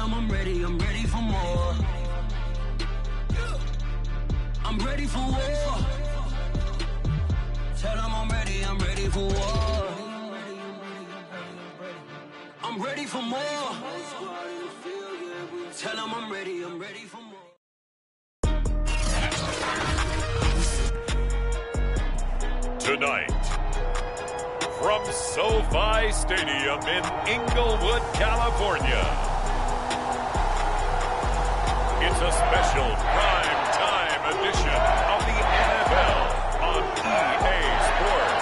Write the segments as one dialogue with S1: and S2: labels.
S1: them I'm ready for more. I'm ready for war. Tell them I'm ready for war. I'm ready for more. Tell them I'm ready for more.
S2: Tonight, from SoFi Stadium in Inglewood, California, it's a special prime time edition of the NFL on EA Sports.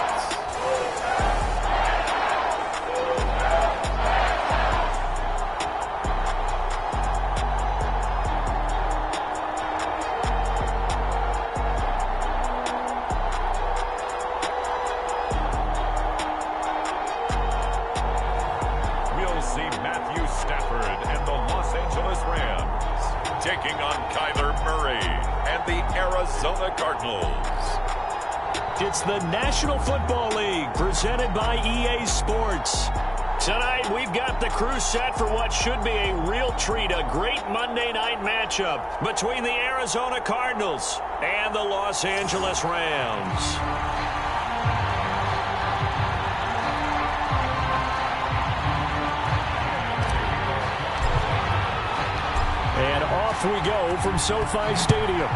S2: Taking on Kyler Murray and the Arizona Cardinals.
S3: It's the National Football League presented by EA Sports. Tonight, we've got the crew set for what should be a real treat, a great Monday night matchup between the Arizona Cardinals and the Los Angeles Rams. And off we go from SoFi Stadium.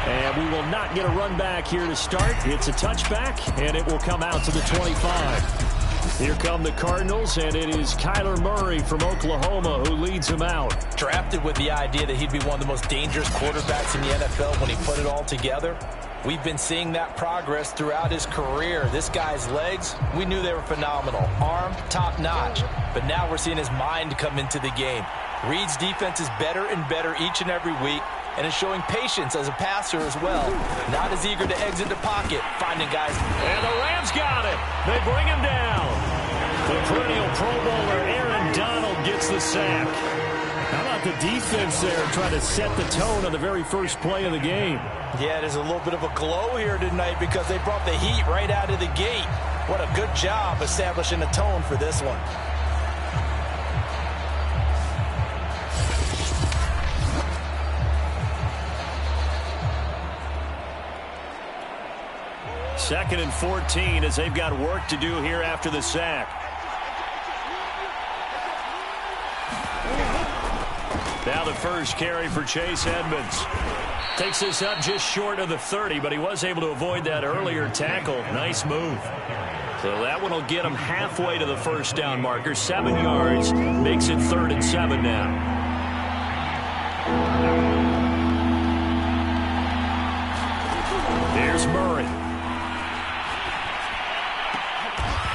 S3: And we will not get a run back here to start. It's a touchback, and it will come out to the 25. Here come the Cardinals, and it is Kyler Murray from Oklahoma who leads them out.
S4: Drafted with the idea that he'd be one of the most dangerous quarterbacks in the NFL when he put it all together. We've been seeing that progress throughout his career. This guy's legs, we knew they were phenomenal. Arm, top-notch. But now we're seeing his mind come into the game. Reed's defense is better and better each and every week, and is showing patience as a passer as well. Not as eager to exit the pocket, finding guys.
S3: And the Rams got it. They bring him down. The perennial Pro Bowler Aaron Donald gets the sack. How about the defense there trying to set the tone on the very first play of the game?
S4: Yeah, there's a little bit of a glow here tonight because they brought the heat right out of the gate. What a good job establishing a tone for this one.
S3: Second and 14 as they've got work to do here after the sack. Now the first carry for Chase Edmonds. Takes this up just short of the 30, but he was able to avoid that earlier tackle. Nice move. So that one will get him halfway to the first down marker. 7 yards makes it 3rd and 7 now. There's Murray.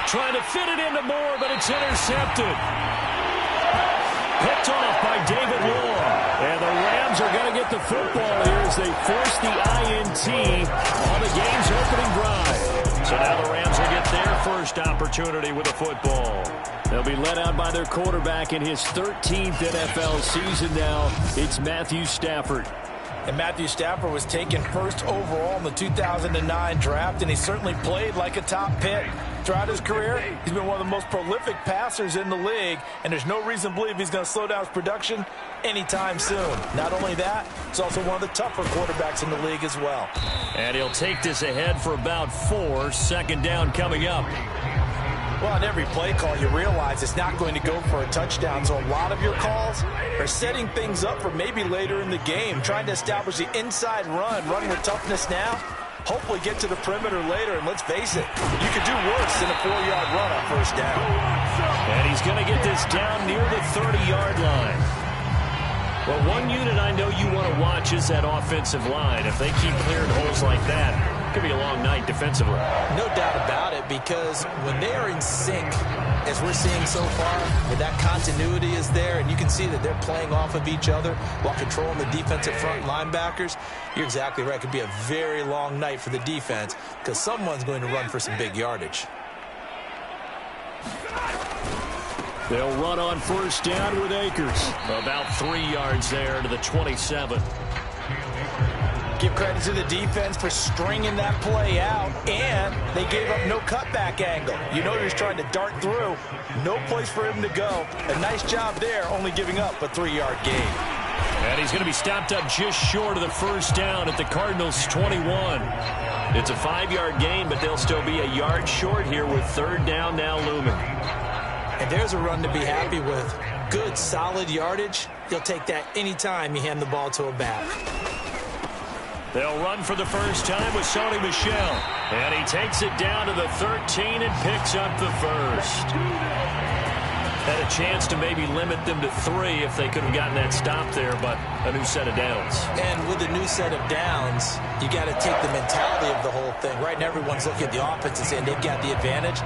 S3: Trying to fit it into Moore, but it's intercepted. Picked off by David Long. And the Rams are going to get the football here as they force the INT on the game's opening drive. So now the Rams will get their first opportunity with the football. They'll be led out by their quarterback in his 13th NFL season now. It's Matthew Stafford.
S4: And Matthew Stafford was taken first overall in the 2009 draft, and he certainly played like a top pick. Throughout his career, he's been one of the most prolific passers in the league, and there's no reason to believe he's going to slow down his production anytime soon. Not only that, he's also one of the tougher quarterbacks in the league as well.
S3: And he'll take this ahead for about 4. Second down coming up.
S4: Well, on every play call, you realize it's not going to go for a touchdown, so a lot of your calls are setting things up for maybe later in the game, trying to establish the inside run with toughness now, hopefully get to the perimeter later, and let's face it, you could do worse than a 4-yard run on first down.
S3: And he's going to get this down near the 30-yard line. Well, one unit I know you want to watch is that offensive line. If they keep clearing holes like that, it could be a long night defensively.
S4: No doubt about it, because when they are in sync, as we're seeing so far, when that continuity is there, and you can see that they're playing off of each other while controlling the defensive front linebackers, you're exactly right. It could be a very long night for the defense because someone's going to run for some big yardage.
S3: They'll run on first down with Akers. About 3 yards there to the 27.
S4: Give credit to the defense for stringing that play out, and they gave up no cutback angle. You know he was trying to dart through. No place for him to go. A nice job there, only giving up a 3-yard gain.
S3: And he's going to be stopped up just short of the first down at the Cardinals' 21. It's a 5-yard gain, but they'll still be a yard short here with third down now looming.
S4: And there's a run to be happy with. Good, solid yardage. You'll take that anytime you hand the ball to a back.
S3: They'll run for the first time with Sony Michel. And he takes it down to the 13 and picks up the first. Had a chance to maybe limit them to 3 if they could have gotten that stop there, but a new set of downs.
S4: And with a new set of downs, you got to take the mentality of the whole thing. Right now, everyone's looking at the offense and saying they've got the advantage.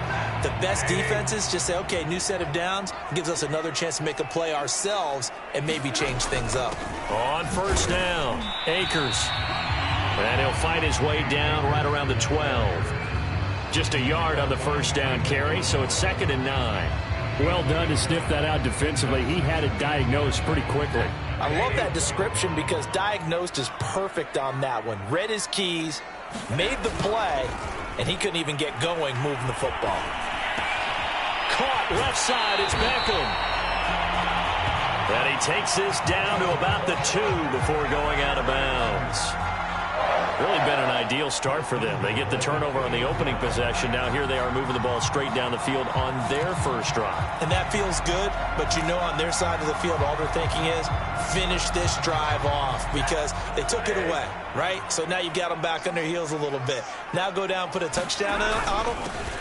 S4: The best defenses just say, okay, new set of downs gives us another chance to make a play ourselves and maybe change things up.
S3: On first down, Akers. And he'll fight his way down right around the 12. Just a yard on the first down carry, so it's 2nd and 9.
S5: Well done to sniff that out defensively. He had it diagnosed pretty quickly.
S4: I love that description because diagnosed is perfect on that one. Read his keys, made the play, and he couldn't even get going moving the football.
S3: Caught left side, it's Beckham. And he takes this down to about the 2 before going out of bounds. Really been an ideal start for them. They get the turnover on the opening possession. Now here they are moving the ball straight down the field on their first drive.
S4: And that feels good, but you know on their side of the field all they're thinking is finish this drive off because they took it away, right? So now you've got them back on their heels a little bit. Now go down, put a touchdown on them.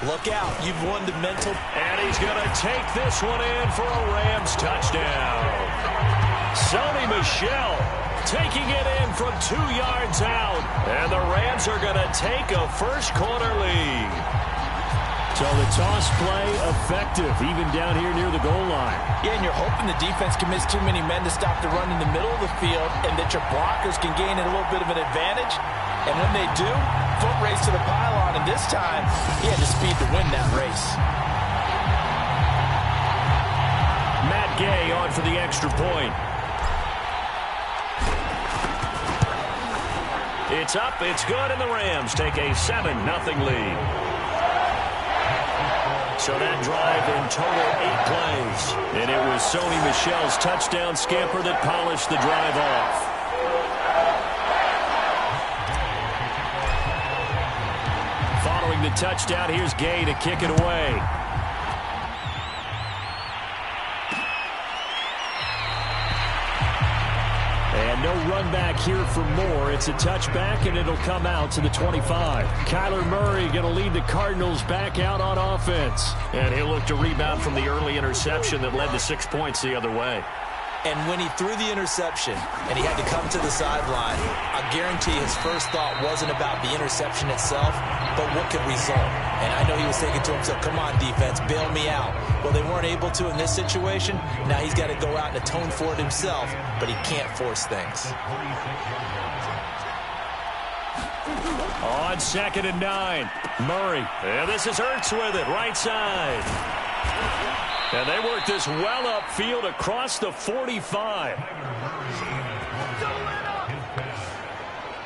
S4: Look out. You've won the mental.
S3: And he's going to take this one in for a Rams touchdown. Sony Michel taking it in from 2 yards out. And the Rams are going to take a first-quarter lead.
S5: So the toss play effective, even down here near the goal line.
S4: Yeah, and you're hoping the defense commits too many men to stop the run in the middle of the field and that your blockers can gain a little bit of an advantage. And when they do, foot race to the pylon. And this time, he had the speed to win that race.
S3: Matt Gay on for the extra point. It's up, it's good, and the Rams take a 7-0 lead. So that drive in total 8 plays. And it was Sony Michel's touchdown scamper that polished the drive off. Following the touchdown, here's Gay to kick it away. And no run back here for more. It's a touchback, and it'll come out to the 25. Kyler Murray going to lead the Cardinals back out on offense. And he'll look to rebound from the early interception that led to 6 points the other way.
S4: And when he threw the interception and he had to come to the sideline, I guarantee his first thought wasn't about the interception itself, but what could result. And I know he was thinking to himself, come on, defense, bail me out. Well, they weren't able to in this situation. Now he's got to go out and atone for it himself, but he can't force things.
S3: On 2nd and 9, Murray. And this is Ertz with it, right side. And they work this well upfield across the 45.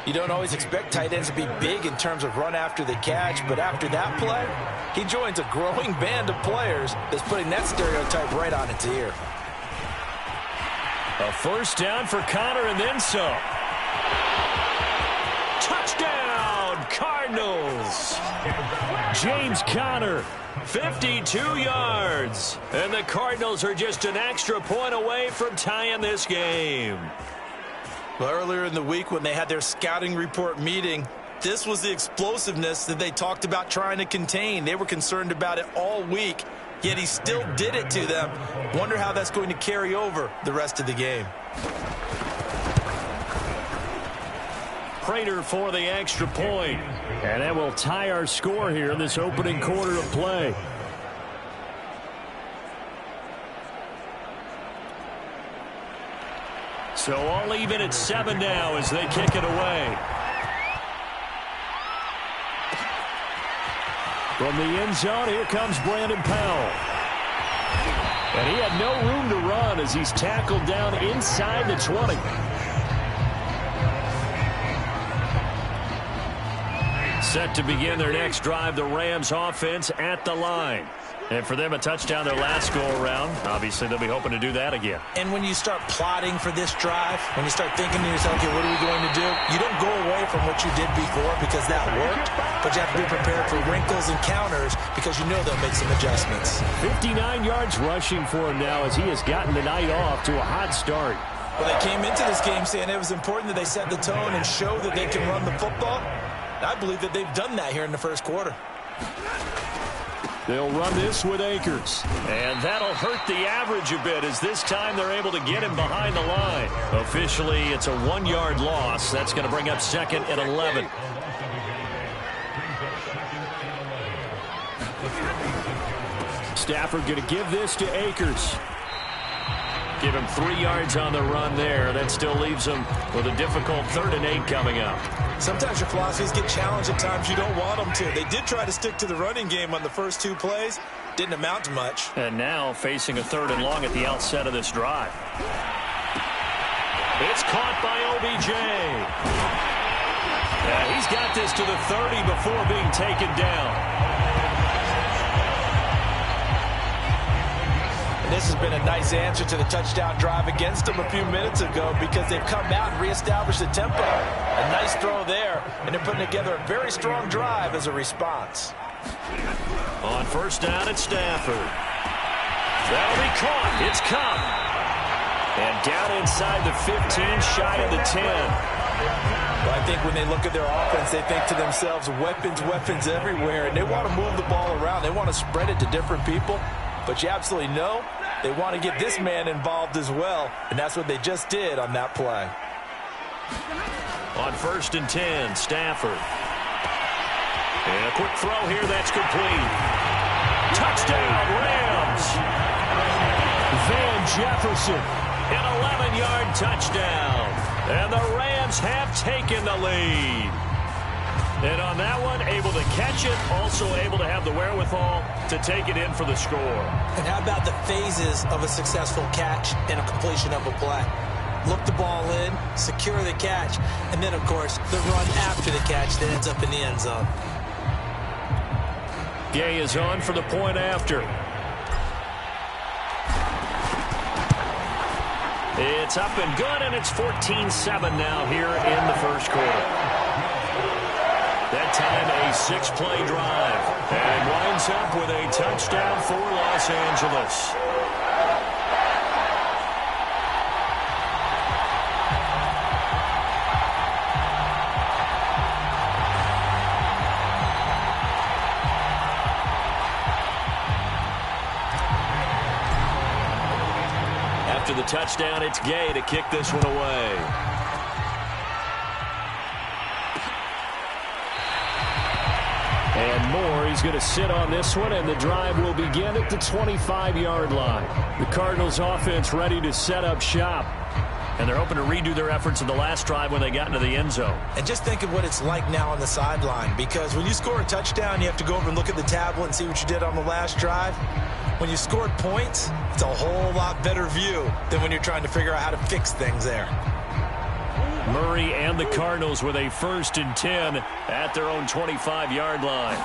S4: You don't always expect tight ends to be big in terms of run after the catch, but after that play, he joins a growing band of players that's putting that stereotype right on its ear.
S3: A first down for Connor and then some. Touchdown, Cardinals. James Conner, 52 yards. And the Cardinals are just an extra point away from tying this game.
S4: Well, earlier in the week when they had their scouting report meeting, this was the explosiveness that they talked about trying to contain. They were concerned about it all week, yet he still did it to them. Wonder how that's going to carry over the rest of the game.
S3: Prater for the extra point.
S5: And that will tie our score here in this opening quarter of play.
S3: So all even at 7 now as they kick it away.
S5: From the end zone, here comes Brandon Powell. And he had no room to run as he's tackled down inside the 20.
S3: Set to begin their next drive, the Rams offense at the line. And for them, a touchdown their last go-around. Obviously, they'll be hoping to do that again.
S4: And when you start plotting for this drive, when you start thinking to yourself, okay, what are we going to do? You don't go away from what you did before because that worked, but you have to be prepared for wrinkles and counters because you know they'll make some adjustments.
S5: 59 yards rushing for him now as he has gotten the night off to a hot start.
S4: Well, they came into this game saying it was important that they set the tone and show that they can run the football. I believe that they've done that here in the first quarter.
S5: They'll run this with Akers.
S3: And that'll hurt the average a bit as this time they're able to get him behind the line. Officially, it's a 1-yard loss. That's going to bring up second and 11.
S5: Stafford going to give this to Akers.
S3: Give him 3 yards on the run there. That still leaves him with a difficult 3rd and 8 coming up.
S4: Sometimes your philosophies get challenged at times you don't want them to. They did try to stick to the running game on the first 2 plays. Didn't amount to much.
S3: And now facing a 3rd and long at the outset of this drive. It's caught by OBJ. Yeah, he's got this to the 30 before being taken down.
S4: And this has been a nice answer to the touchdown drive against them a few minutes ago because they've come out and reestablished the tempo. A nice throw there, and they're putting together a very strong drive as a response.
S3: On first down, it's Stafford. That'll be caught. It's Cup. And down inside the 15, shy of the 10.
S4: Well, I think when they look at their offense, they think to themselves, weapons, weapons everywhere, and they want to move the ball around. They want to spread it to different people. But you absolutely know they want to get this man involved as well, and that's what they just did on that play.
S3: On first and 10, Stafford. And a quick throw here, that's complete. Touchdown, Rams!
S5: Van Jefferson.
S3: An 11-yard touchdown. And the Rams have taken the lead. And on that one, able to catch it, also able to have the wherewithal to take it in for the score.
S4: And how about the phases of a successful catch and a completion of a play? Look the ball in, secure the catch, and then, of course, the run after the catch that ends up in the end zone.
S3: Gay is on for the point after. It's up and good, and it's 14-7 now here in the first quarter. That time a 6-play drive. And winds up with a touchdown for Los Angeles. After the touchdown, it's Gay to kick this one away.
S5: And Moore, he's going to sit on this one, and the drive will begin at the 25-yard line. The Cardinals offense ready to set up shop.
S3: And they're hoping to redo their efforts in the last drive when they got into the end zone.
S4: And just think of what it's like now on the sideline, because when you score a touchdown, you have to go over and look at the tablet and see what you did on the last drive. When you scored points, it's a whole lot better view than when you're trying to figure out how to fix things there.
S3: Murray and the Cardinals with a 1st and 10 at their own 25-yard line.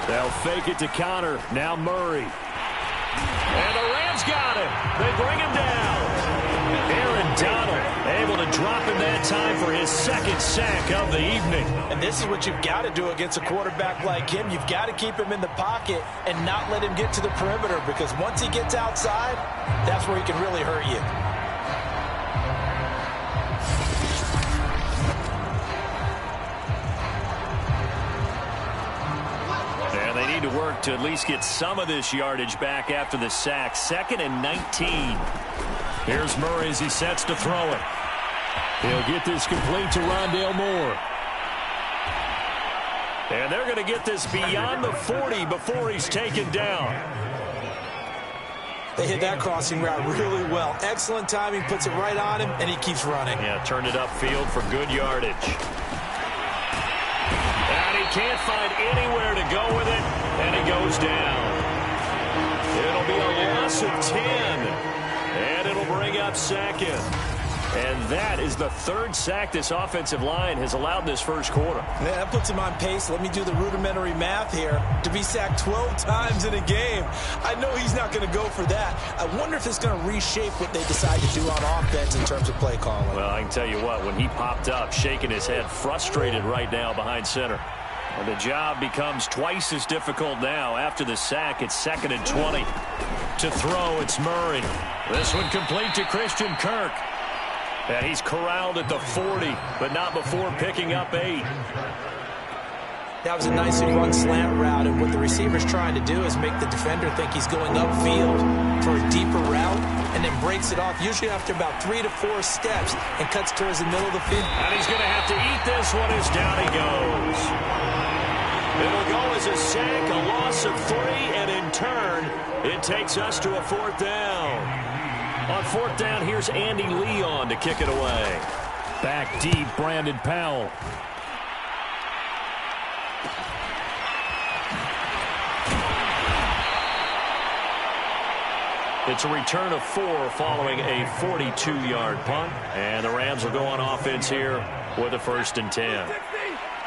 S5: They'll fake it to counter. Now Murray.
S3: And the Rams got him. They bring him down. Aaron Donald able to drop him that time for his 2nd sack of the evening.
S4: And this is what you've got to do against a quarterback like him. You've got to keep him in the pocket and not let him get to the perimeter, because once he gets outside, that's where he can really hurt you.
S3: To work to at least get some of this yardage back after the sack. 2nd and 19.
S5: Here's Murray as he sets to throw it. He'll get this complete to Rondale Moore.
S3: And they're going to get this beyond the 40 before he's taken down.
S4: They hit that crossing route really well. Excellent timing, puts it right on him, and he keeps running.
S3: Yeah, turned it upfield for good yardage. And he can't find anywhere to go with it, and he goes down. It'll be a loss of 10, and it'll bring up 2nd. And that is the third sack this offensive line has allowed this first quarter.
S4: Man, that puts him on pace. Let me do the rudimentary math here. To be sacked 12 times in a game, I know he's not going to go for that. I wonder if it's going to reshape what they decide to do on offense in terms of play calling.
S3: Well, I can tell you what, when he popped up, shaking his head, frustrated right now behind center. And the job becomes twice as difficult now. After the sack, it's 2nd and 20. To throw, it's Murray. This one complete to Christian Kirk. And he's corralled at the 40, but not before picking up 8.
S4: That was a nicely run slant route, and what the receiver's trying to do is make the defender think he's going upfield for a deeper route, and then breaks it off, usually after about 3 to 4 steps, and cuts towards the middle of the field.
S3: And he's going to have to eat this one as down he goes. It'll go as a sack, a loss of 3, and in turn, it takes us to a 4th down. On 4th down, here's Andy Leon to kick it away.
S5: Back deep, Brandon Powell.
S3: It's a return of 4 following a 42-yard punt. And the Rams will go on offense here with a 1st and 10.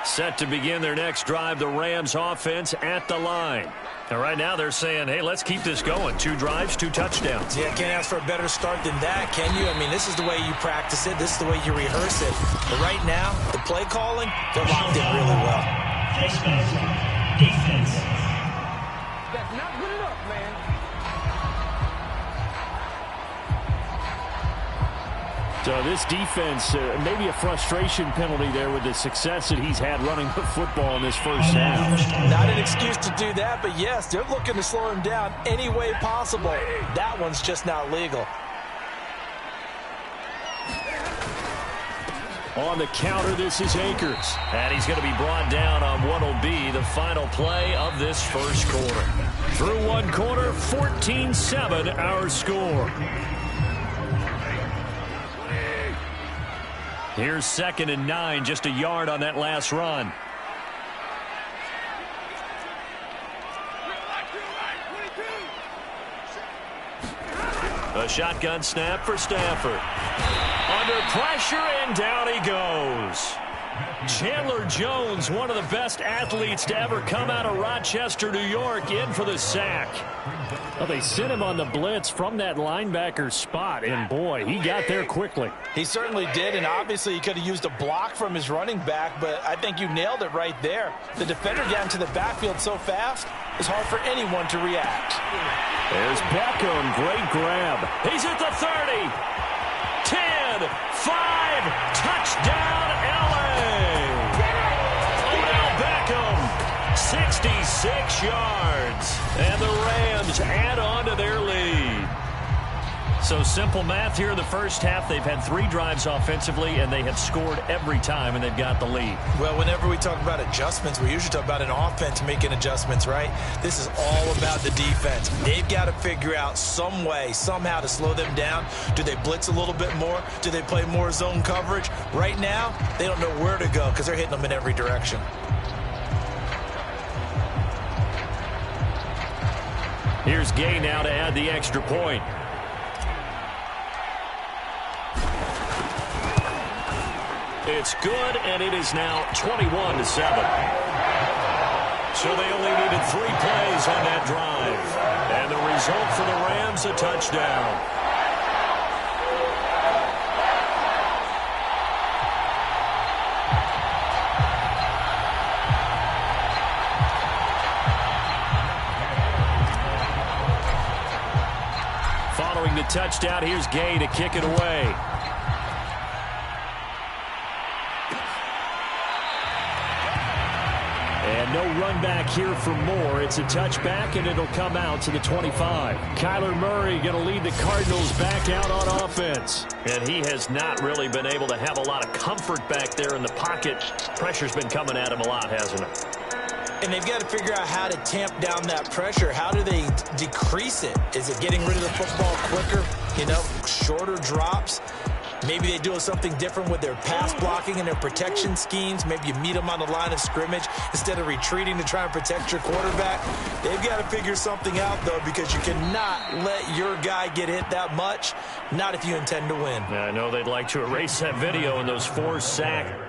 S3: Set to begin their next drive, the Rams offense at the line. And right now they're saying, hey, let's keep this going. 2 drives, 2 touchdowns.
S4: Yeah, can't ask for a better start than that, can you? I mean, this is the way you practice it. This is the way you rehearse it. But right now, the play calling, they're locked in really well.
S6: Defense. That's not good enough, man.
S5: So this defense, maybe a frustration penalty there with the success that he's had running the football in this first half.
S4: Not an excuse to do that, but yes, they're looking to slow him down any way possible. That one's just not legal.
S5: On the counter, this is Akers.
S3: And he's going to be brought down on what will be the final play of this first quarter.
S5: Through one quarter, 14-7 our score.
S3: Here's 2nd and 9, just a yard on that last run. A shotgun snap for Stafford. Under pressure, and down he goes. Chandler Jones, one of the best athletes to ever come out of Rochester, New York, in for the sack.
S5: Well, they sent him on the blitz from that linebacker spot, and boy, he got there quickly.
S4: He certainly did, and obviously he could have used a block from his running back, but I think you nailed it right there. The defender got into the backfield so fast, it's hard for anyone to react.
S5: There's Beckham, great grab.
S3: He's at the 30, 10, 5, touchdown, LA. Odell Beckham, 66 yards, and the Rams add on to their lead. So simple math here in the first half. They've had 3 drives offensively, and they have scored every time, and they've got the lead.
S4: Well, whenever we talk about adjustments, we usually talk about an offense making adjustments, right? This is all about the defense. They've got to figure out some way, somehow to slow them down. Do they blitz a little bit more? Do they play more zone coverage? Right now, they don't know where to go because they're hitting them in every direction.
S3: Here's Gay now to add the extra point. It's good, and it is now 21-7. So they only needed 3 plays on that drive. And the result for the Rams, a touchdown. Following the touchdown, here's Gay to kick it away.
S5: And no run back here for more. It's a touchback, and it'll come out to the 25. Kyler Murray going to lead the Cardinals back out on offense.
S3: And he has not really been able to have a lot of comfort back there in the pocket. Pressure's been coming at him a lot, hasn't it?
S4: And they've got to figure out how to tamp down that pressure. How do they decrease it? Is it getting rid of the football quicker? You know, shorter drops? Maybe they do something different with their pass blocking and their protection schemes. Maybe you meet them on the line of scrimmage instead of retreating to try and protect your quarterback. They've got to figure something out, though, because you cannot let your guy get hit that much, not if you intend to win.
S3: Yeah, I know they'd like to erase that video and those 4 sacks.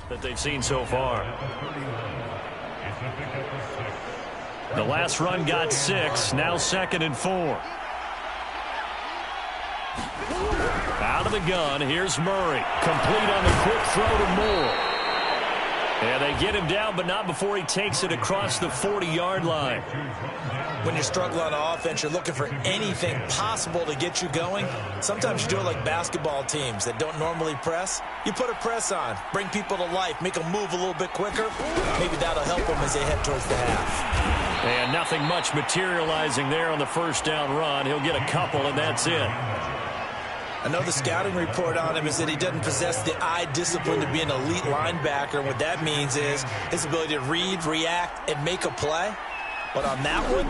S3: That they've seen so far. The last run got 6, now 2nd and 4. Out of the gun, here's Murray. Complete on the quick throw to Moore. And they get him down, but not before he takes it across the 40-yard line.
S4: When you struggle on offense, you're looking for anything possible to get you going. Sometimes you do it like basketball teams that don't normally press. You put a press on, bring people to life, make them move a little bit quicker. Maybe that'll help them as they head towards the half.
S3: And nothing much materializing there on the first down run. He'll get a couple, and that's it.
S4: I know the scouting report on him is that he doesn't possess the eye discipline to be an elite linebacker. And what that means is his ability to read, react, and make a play. But on that one,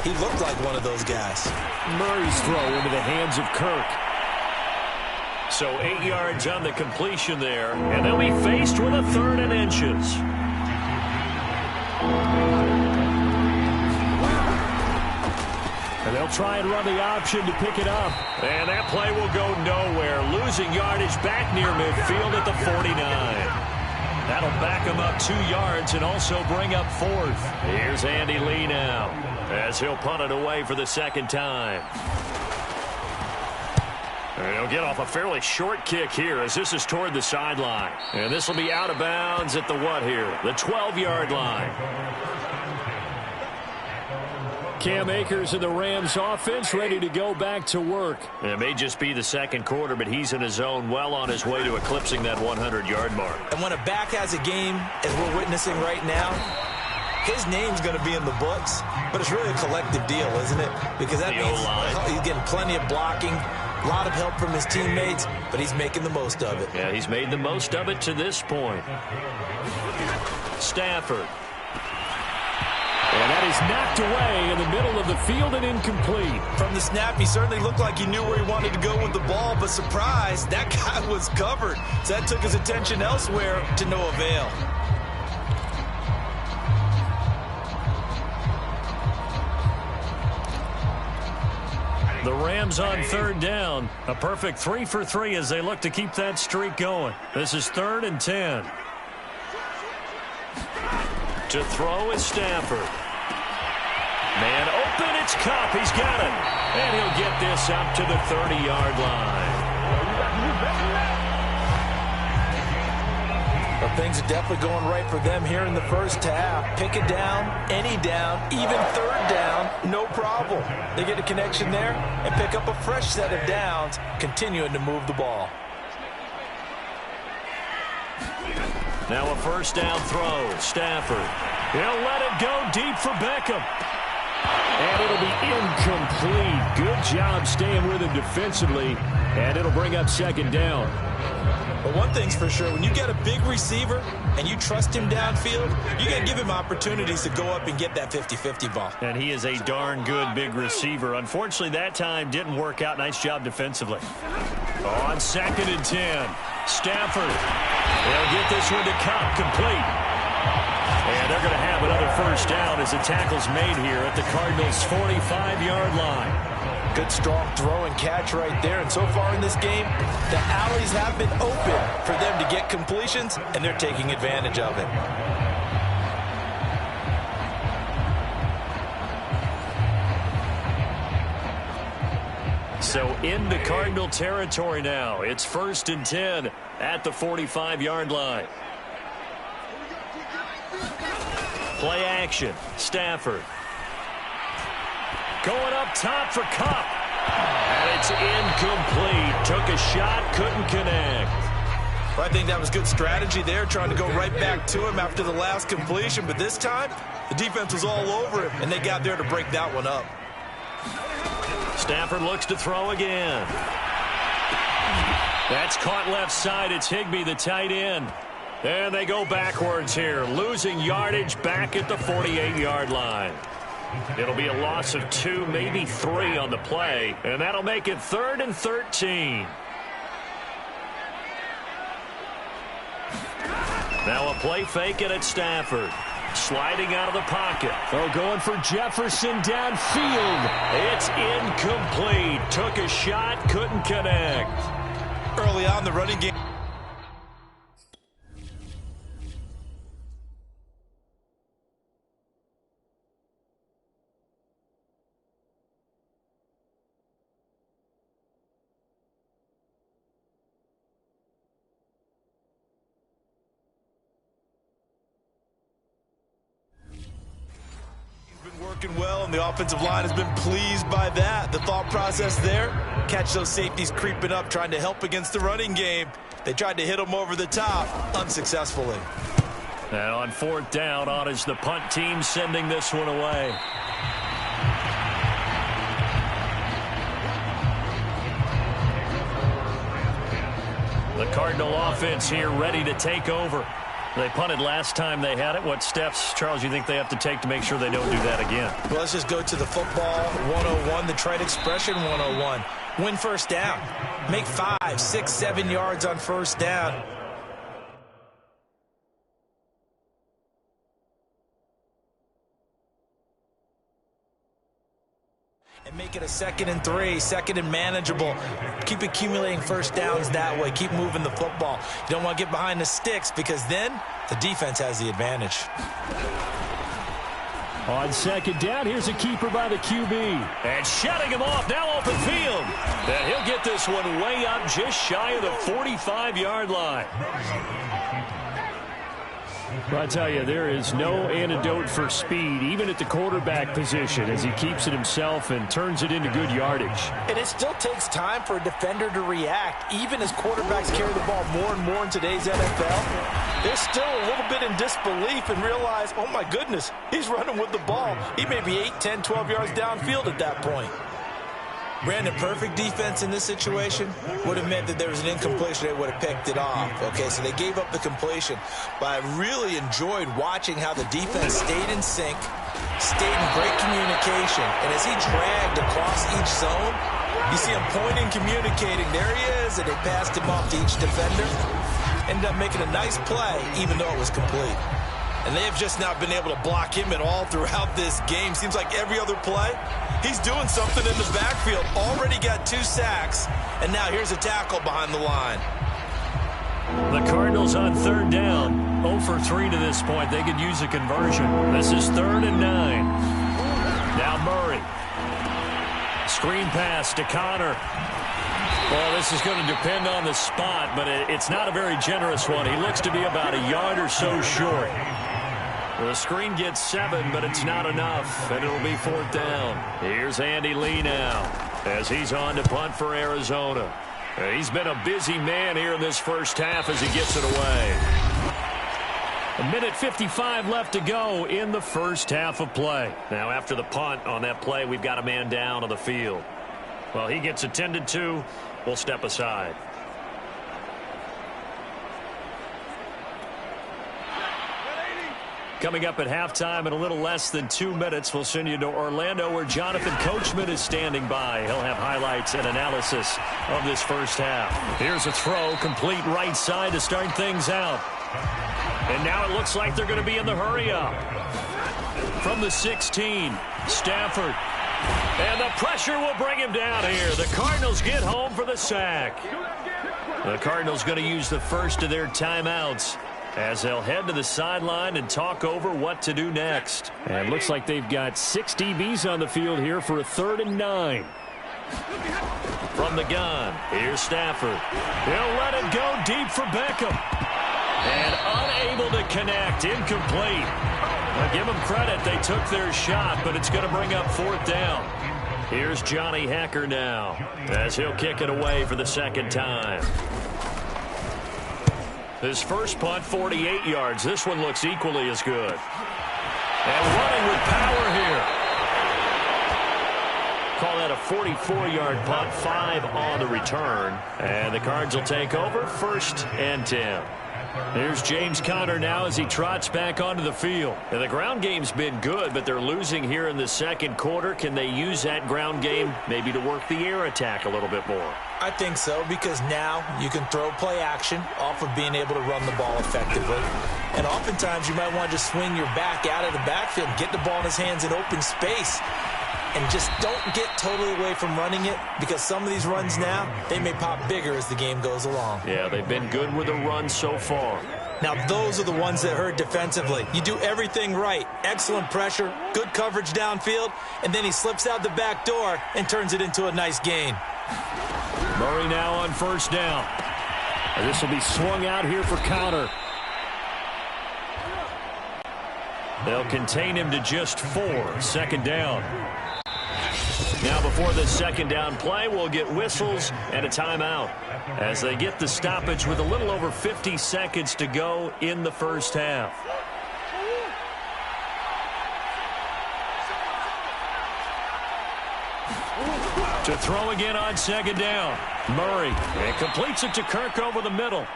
S4: he looked like one of those guys.
S3: Murray's throw into the hands of Kirk. So 8 yards on the completion there. And they'll be faced with a 3rd and inches. And they'll try and run the option to pick it up. And that play will go nowhere. Losing yardage back near midfield at the 49. That'll back him up 2 yards and also bring up 4th. Here's Andy Lee now as he'll punt it away for the 2nd time. And he'll get off a fairly short kick here as this is toward the sideline. And this will be out of bounds at the what here? The 12-yard line. Cam Akers and the Rams offense ready to go back to work. It may just be the 2nd quarter, but he's in his zone, well on his way to eclipsing that 100-yard mark.
S4: And when a back has a game, as we're witnessing right now, his name's going to be in the books, but it's really a collective deal, isn't it? Because that means he's getting plenty of blocking, a lot of help from his teammates, but he's making the most of it.
S3: Yeah, he's made the most of it to this point. Stafford. And that is knocked away in the middle of the field and incomplete.
S4: From the snap, he certainly looked like he knew where he wanted to go with the ball, but surprise, that guy was covered. So that took his attention elsewhere to no avail.
S3: The Rams on 3rd down. A perfect 3 for 3 as they look to keep that streak going. This is 3rd and 10. To throw is Stafford. Man open, it's Kupp. He's got it. And he'll get this up to the 30-yard line.
S4: Well, things are definitely going right for them here in the first half. Pick it down, any down, even 3rd down, no problem. They get a connection there and pick up a fresh set of downs, continuing to move the ball.
S3: Now a first down throw. Stafford. He'll let it go deep for Beckham. And it'll be incomplete. Good job staying with him defensively. And it'll bring up 2nd down.
S4: But one thing's for sure, when you get a big receiver and you trust him downfield, you got to give him opportunities to go up and get that 50-50 ball.
S3: And he is a darn good big receiver. Unfortunately, that time didn't work out. Nice job defensively. On 2nd and 10, Stafford. They'll get this one to Kupp, complete. And they're going to have another first down as the tackle's made here at the Cardinals' 45-yard line.
S4: Good, strong throw and catch right there. And so far in this game, the alleys have been open for them to get completions, and they're taking advantage of it.
S3: So into Cardinal territory now. It's 1st and 10 at the 45-yard line. Play action. Stafford. Going up top for Kupp. And it's incomplete. Took a shot, couldn't connect.
S4: Well, I think that was good strategy there, trying to go right back to him after the last completion. But this time, the defense was all over him, and they got there to break that one up.
S3: Stafford looks to throw again. That's caught left side. It's Higbee, the tight end. And they go backwards here, losing yardage back at the 48-yard line. It'll be a loss of 2, maybe 3 on the play, and that'll make it 3rd and 13. Now a play fake it at Stafford. Sliding out of the pocket.
S5: Oh, going for Jefferson downfield.
S3: It's incomplete. Took a shot, couldn't connect.
S4: Early on the running game. Working well, and the offensive line has been pleased by that. The thought process there, catch those safeties creeping up, trying to help against the running game. They tried to hit them over the top, unsuccessfully.
S3: Now on 4th down, on is the punt team sending this one away. The Cardinal offense here ready to take over. They punted last time they had it. What steps, Charles, you think they have to take to make sure they don't do that again?
S4: Well, let's just go to the football 101, the trade expression 101. Win first down. Make 5, 6, 7 yards on first down. And make it a 2nd and 3, 2nd and manageable. Keep accumulating first downs that way. Keep moving the football. You don't want to get behind the sticks because then the defense has the advantage.
S5: On 2nd down, here's a keeper by the QB.
S3: And shutting him off, now open field. And he'll get this one way up just shy of the 45-yard line.
S5: Well, I tell you, there is no antidote for speed, even at the quarterback position, as he keeps it himself and turns it into good yardage.
S4: And it still takes time for a defender to react, even as quarterbacks carry the ball more and more in today's NFL. They're still a little bit in disbelief and realize, oh my goodness, he's running with the ball. He may be 8, 10, 12 yards downfield at that point. Brandon, perfect defense in this situation would have meant that there was an incompletion. They would have picked it off. Okay, so they gave up the completion. But I really enjoyed watching how the defense stayed in sync, stayed in great communication. And as he dragged across each zone, you see him pointing, communicating. There he is, and they passed him off to each defender. Ended up making a nice play, even though it was complete. And they have just not been able to block him at all throughout this game. Seems like every other play, he's doing something in the backfield. Already got 2 sacks, and now here's a tackle behind the line.
S3: The Cardinals on 3rd down. 0 for 3 to this point. They could use a conversion. This is 3rd and 9. Now Murray. Screen pass to Connor. Well, this is going to depend on the spot, but it's not a very generous one. He looks to be about a yard or so short. The screen gets 7, but it's not enough, and it'll be 4th down. Here's Andy Lee now as he's on to punt for Arizona. He's been a busy man here in this first half as he gets it away. 1:55 left to go in the first half of play. Now, after the punt on that play, we've got a man down on the field. Well, he gets attended to. We'll step aside. Coming up at halftime in a little less than 2 minutes, we'll send you to Orlando where Jonathan Coachman is standing by. He'll have highlights and analysis of this first half. Here's a throw, complete right side to start things out. And now it looks like they're going to be in the hurry up. From the 16, Stafford. And the pressure will bring him down here. The Cardinals get home for the sack. The Cardinals going to use the first of their timeouts as they'll head to the sideline and talk over what to do next.
S5: And it looks like they've got 6 DBs on the field here for a 3rd and 9.
S3: From the gun, here's Stafford. He'll let it go deep for Beckham. And unable to connect, incomplete. I'll give them credit, they took their shot, but it's going to bring up 4th down. Here's Johnny Hacker now as he'll kick it away for the 2nd time. His first punt, 48 yards. This one looks equally as good. And running with power here. Call that a 44-yard punt, 5 on the return. And the Cards will take over 1st and 10. Here's James Conner now as he trots back onto the field. And the ground game's been good, but they're losing here in the second quarter. Can they use that ground game maybe to work the air attack a little bit more?
S4: I think so, because now you can throw play action off of being able to run the ball effectively. And oftentimes you might want to just swing your back out of the backfield, get the ball in his hands in open space, and just don't get totally away from running it, because some of these runs now, they may pop bigger as the game goes along.
S3: Yeah, they've been good with the run so far.
S4: Now, those are the ones that hurt defensively. You do everything right. Excellent pressure, good coverage downfield, and then he slips out the back door and turns it into a nice gain.
S3: Murray now on 1st down. And this will be swung out here for Conner. They'll contain him to just 4. 2nd down. Now before the 2nd down play, we'll get whistles and a timeout as they get the stoppage with a little over 50 seconds to go in the first half. To throw again on 2nd down. Murray, and completes it to Kirk over the middle.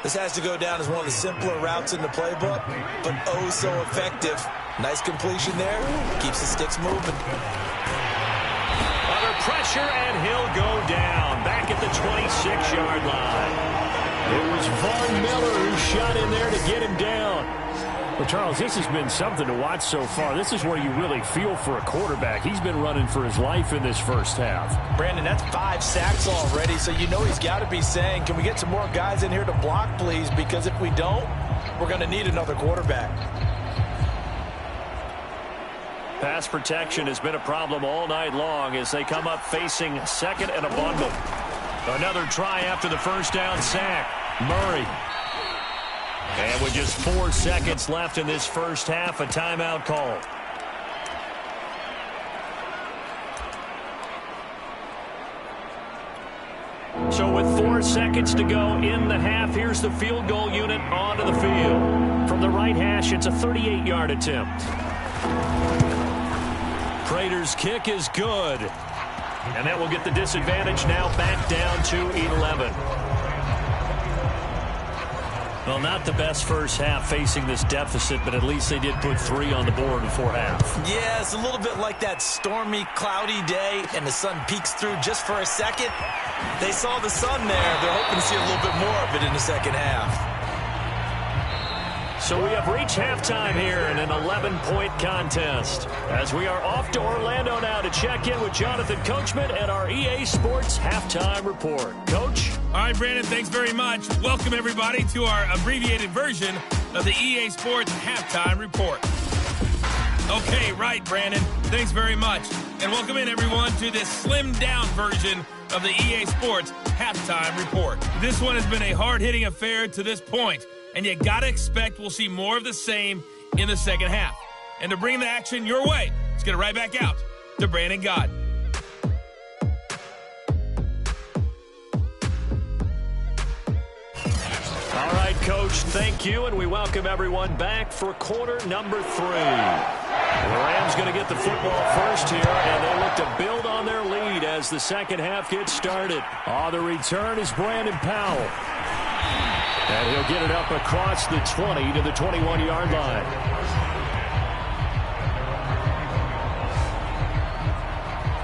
S4: This has to go down as one of the simpler routes in the playbook, but oh so effective. Nice completion there. Keeps the sticks moving.
S3: Under pressure, and he'll go down. Back at the 26-yard line. It was Von Miller who shot in there to get him down.
S5: Well, Charles, this has been something to watch so far. This is where you really feel for a quarterback. He's been running for his life in this first half.
S4: Brandon, that's 5 sacks already, so you know he's got to be saying, can we get some more guys in here to block, please? Because if we don't, we're going to need another quarterback.
S3: Pass protection has been a problem all night long as they come up facing 2nd and a bundle. Another try after the 1st down sack. Murray. And with just 4 seconds left in this first half, a timeout call. So with 4 seconds to go in the half, here's the field goal unit onto the field. From the right hash, it's a 38-yard attempt. Prater's kick is good. And that will get the disadvantage now back down to 11. Well, not the best first half facing this deficit, but at least they did put 3 on the board before half.
S4: Yeah, it's a little bit like that stormy, cloudy day, and the sun peeks through just for a second. They saw the sun there. They're hoping to see a little bit more of it in the second half.
S3: So we have reached halftime here in an 11-point contest. As we are off to Orlando now to check in with Jonathan Coachman at our EA Sports Halftime Report. Coach?
S7: All right, Brandon, thanks very much. Welcome, everybody, to our abbreviated version of the EA Sports Halftime Report. Okay, right, Brandon. Thanks very much. And welcome in, everyone, to this slimmed-down version of the EA Sports Halftime Report. This one has been a hard-hitting affair to this point, and you got to expect we'll see more of the same in the second half. And to bring the action your way, let's get it right back out to Brandon Gott.
S3: All right, Coach, thank you, and we welcome everyone back for quarter number 3. The Rams going to get the football first here, and they look to build on their lead as the second half gets started. On the return is Brandon Powell. And he'll get it up across the 20 to the 21-yard line.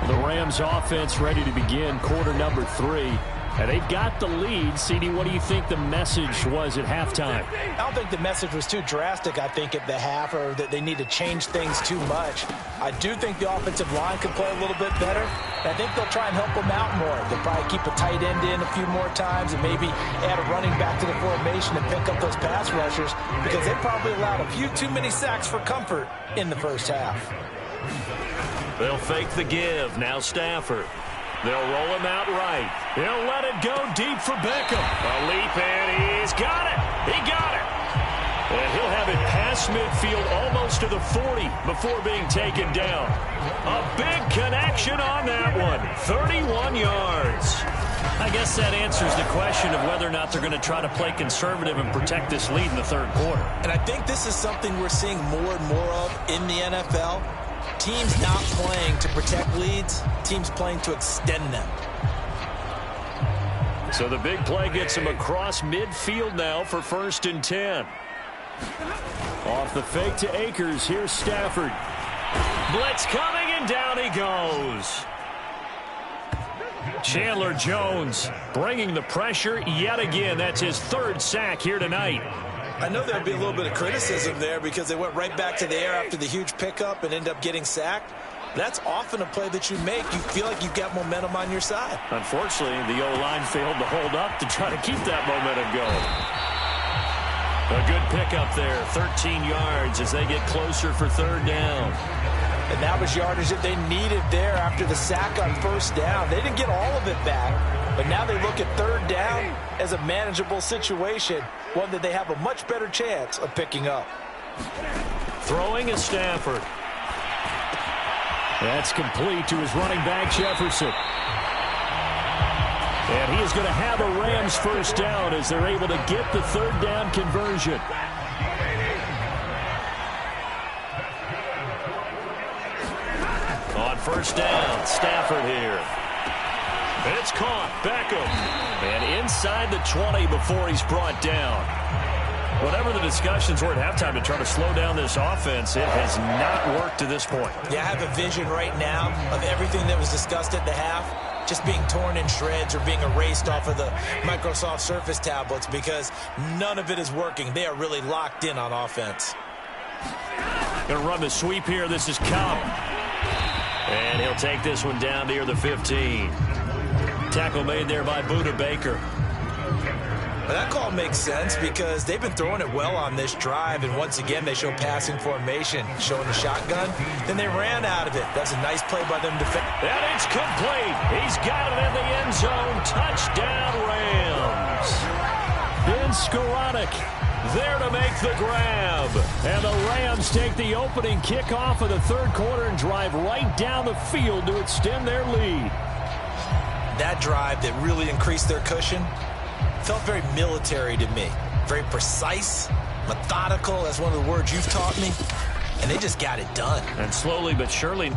S3: The Rams offense ready to begin quarter number 3. And they've got the lead. CD, what do you think the message was at halftime?
S4: I don't think the message was too drastic, I think, at the half, or that they need to change things too much. I do think the offensive line could play a little bit better. And I think they'll try and help them out more. They'll probably keep a tight end in a few more times and maybe add a running back to the formation and pick up those pass rushers, because they probably allowed a few too many sacks for comfort in the first half.
S3: They'll fake the give. Now Stafford. They'll roll him out right. He'll let it go deep for Beckham. A leap, and he's got it. He got it. And he'll have it past midfield almost to the 40 before being taken down. A big connection on that one. 31 yards. I guess that answers the question of whether or not they're going to try to play conservative and protect this lead in the third quarter.
S4: And I think this is something we're seeing more and more of in the NFL. Teams not playing to protect leads, teams playing to extend them.
S5: So the big play gets him across midfield now for 1st and 10. Off the fake to Akers. Here's Stafford. Blitz coming, and down he goes. Chandler Jones bringing the pressure yet again. That's his 3rd sack here tonight.
S4: I know there'll be a little bit of criticism there because they went right back to the air after the huge pickup and end up getting sacked. That's often a play that you make. You feel like you've got momentum on your side.
S5: Unfortunately, the O-line failed to hold up to try to keep that momentum going. A good pickup there, 13 yards as they get closer for 3rd down.
S4: And that was yardage that they needed there after the sack on 1st down. They didn't get all of it back, but now they look at 3rd down as a manageable situation, one that they have a much better chance of picking up.
S5: Throwing is Stafford. That's complete to his running back, Jefferson. And he is going to have a Rams 1st down as they're able to get the 3rd down conversion. On 1st down, Stafford here. It's caught. Beckham. And inside the 20 before he's brought down. Whatever the discussions were at halftime to try to slow down this offense, it has not worked to this point.
S4: Yeah, I have a vision right now of everything that was discussed at the half just being torn in shreds or being erased off of the Microsoft Surface tablets because none of it is working. They are really locked in on offense.
S5: Going to run the sweep here. This is Cobb. And he'll take this one down near the 15. Tackle made there by Budda Baker.
S4: Well, that call makes sense because they've been throwing it well on this drive, and once again they show passing formation, showing the shotgun. Then they ran out of it. That's a nice play by them defense.
S5: And it's complete. He's got it in the end zone. Touchdown, Rams. Ben Skoranek there to make the grab. And the Rams take the opening kickoff of the 3rd quarter and drive right down the field to extend their lead.
S4: That drive that really increased their cushion felt very military to me. Very precise, methodical. That's one of the words you've taught me. And they just got it done.
S5: And slowly but surely...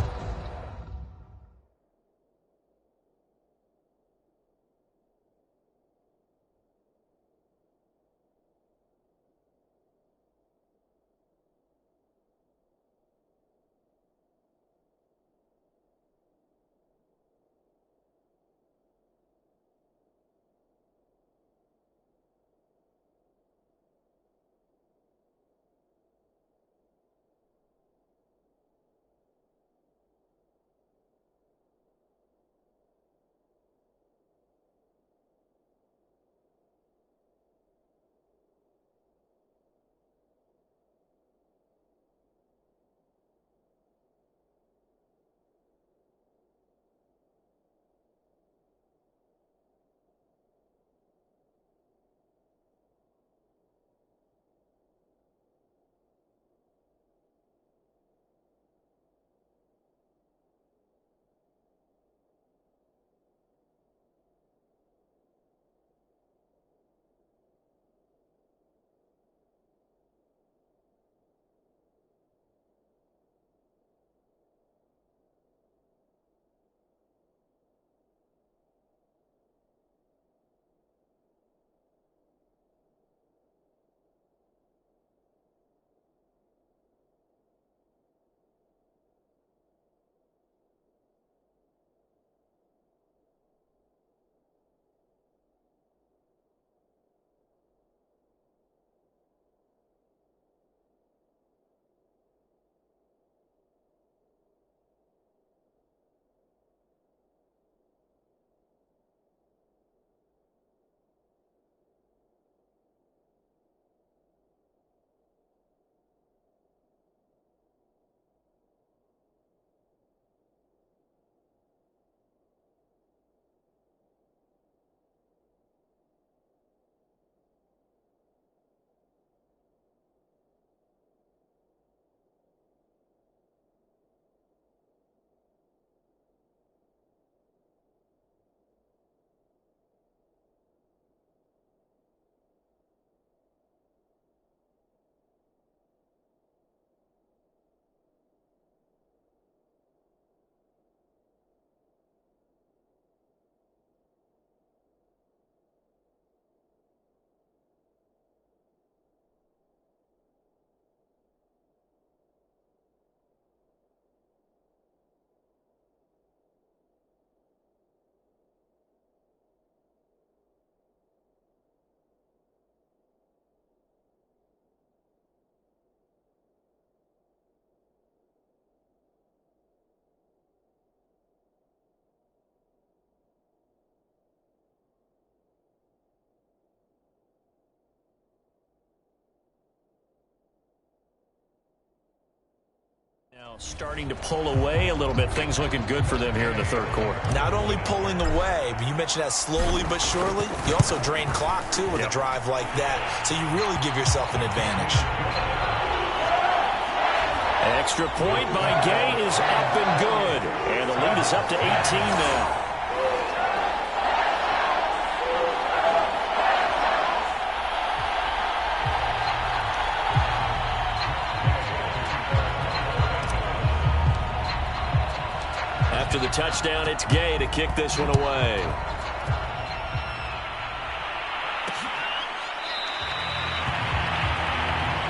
S3: Starting to pull away a little bit. Things looking good for them here in the third quarter.
S4: Not only pulling away, but you mentioned that slowly but surely. You also drain clock, too, with a drive like that. So you really give yourself an advantage.
S3: Extra point by Gay is up and good. And the lead is up to 18 now. After the touchdown, it's Gay to kick this one away.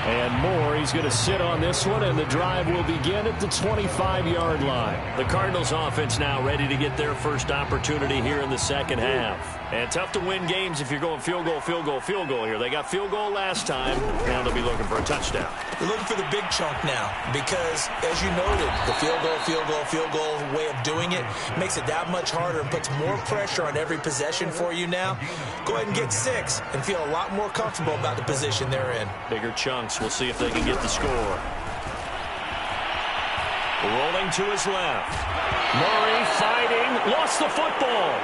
S3: And Moore, he's going to sit on this one, and the drive will begin at the 25-yard line. The Cardinals offense now ready to get their first opportunity here in the second half. And tough to win games if you're going field goal, field goal, field goal here. They got field goal last time. Now they'll be looking for a touchdown.
S4: They're looking for the big chunk now because, as you noted, the field goal, field goal, field goal way of doing it makes it that much harder and puts more pressure on every possession for you now. Go ahead and get 6 and feel a lot more comfortable about the position they're in.
S3: Bigger chunks. We'll see if they can get the score. Rolling to his left. Murray fighting. Lost the football.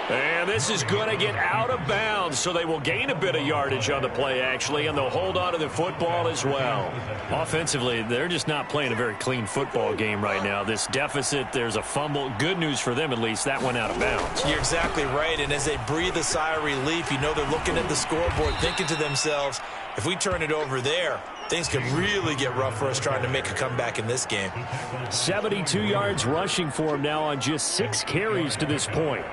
S3: And this is going to get out of bounds, so they will gain a bit of yardage on the play, actually, and they'll hold on to the football as well. Offensively, they're just not playing a very clean football game right now. This deficit, there's a fumble. Good news for them, at least. That went out of bounds.
S4: You're exactly right, and as they breathe a sigh of relief, you know they're looking at the scoreboard, thinking to themselves, if we turn it over there, things could really get rough for us trying to make a comeback in this game.
S3: 72 yards rushing for him now on just 6 carries to this point.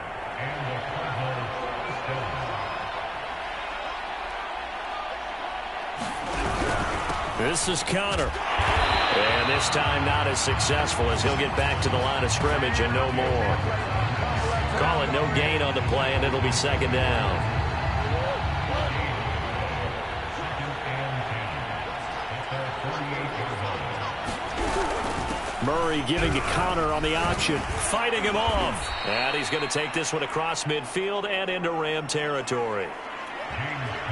S3: This is Connor. And this time not as successful as he'll get back to the line of scrimmage and no more. Call it no gain on the play, and it'll be second down. Murray giving to Connor on the option, fighting him off. And he's going to take this one across midfield and into Ram territory.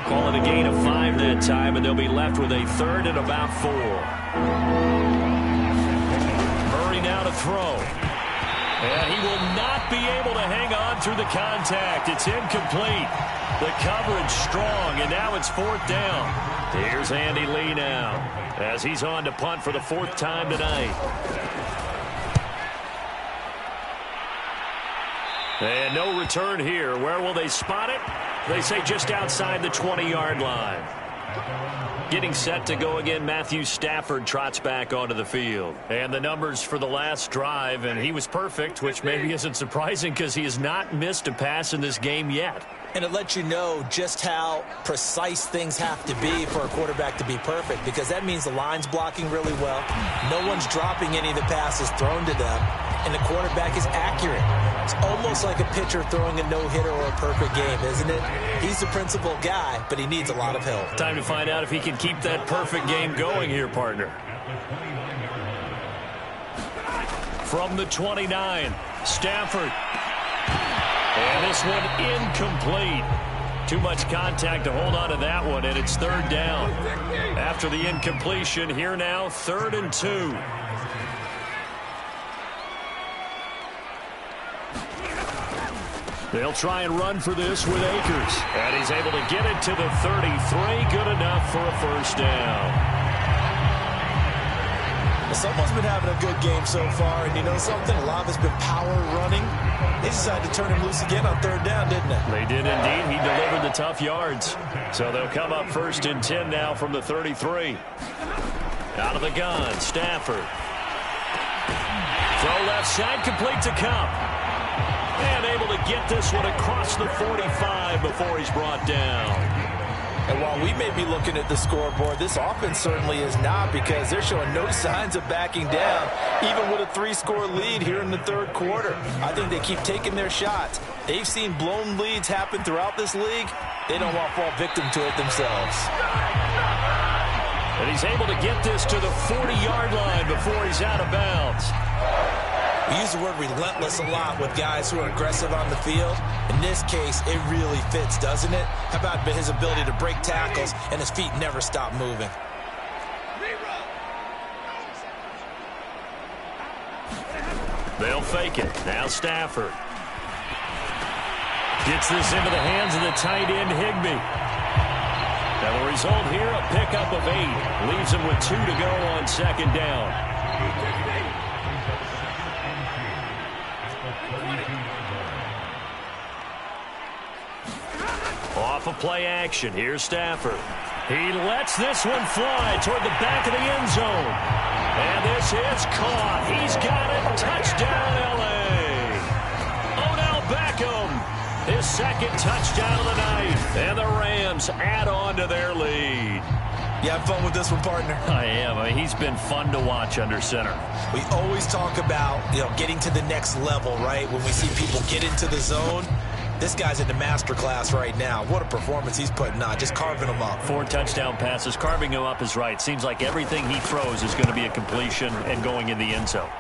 S3: Call it a gain of 5 that time, and they'll be left with a third and about 4. Murray now to throw. And he will not be able to hang on through the contact. It's incomplete. The coverage strong, and now it's 4th down. Here's Andy Lee now, as he's on to punt for the 4th time tonight. And no return here. Where will they spot it? They say just outside the 20-yard line. Getting set to go again, Matthew Stafford trots back onto the field. And the numbers for the last drive, and he was perfect, which maybe isn't surprising because he has not missed a pass in this game yet.
S4: And it lets you know just how precise things have to be for a quarterback to be perfect, because that means the line's blocking really well. No one's dropping any of the passes thrown to them, and the quarterback is accurate. It's almost like a pitcher throwing a no-hitter or a perfect game, isn't it? He's the principal guy, but he needs a lot of help.
S3: Time to find out if he can keep that perfect game going here, partner. From the 29, Stafford. And this one incomplete. Too much contact to hold on to that one, and it's 3rd down. After the incompletion, here now, 3rd and 2. They'll try and run for this with Akers. And he's able to get it to the 33. Good enough for a 1st down.
S4: Someone's been having a good game so far, and you know something? A lot of it's been power running. They decided to turn him loose again on 3rd down, didn't they?
S3: They did indeed. He delivered the tough yards. So they'll come up 1st and 10 now from the 33. Out of the gun, Stafford. Throw left side, complete to Cup. And able to get this one across the 45 before he's brought down.
S4: And while we may be looking at the scoreboard, this offense certainly is not, because they're showing no signs of backing down, even with a 3-score lead here in the 3rd quarter. I think they keep taking their shots. They've seen blown leads happen throughout this league. They don't want to fall victim to it themselves.
S3: And he's able to get this to the 40-yard line before he's out of bounds.
S4: We use the word relentless a lot with guys who are aggressive on the field. In this case, it really fits, doesn't it? How about his ability to break tackles and his feet never stop moving?
S3: They'll fake it. Now Stafford. Gets this into the hands of the tight end, Higbee. Now the result here, a pickup of 8. Leaves him with 2 to go on second down. Off of play action. Here's Stafford. He lets this one fly toward the back of the end zone. And this is caught. He's got it. Touchdown, L.A. Odell Beckham. His second touchdown of the night. And the Rams add on to their lead.
S4: You have fun with this one, partner?
S3: I am. I mean, he's been fun to watch under center.
S4: We always talk about, getting to the next level, right? When we see people get into the zone. This guy's in the master class right now. What a performance he's putting on, just carving them up.
S3: 4 touchdown passes. Carving him up is right. Seems like everything he throws is going to be a completion and going in the end zone.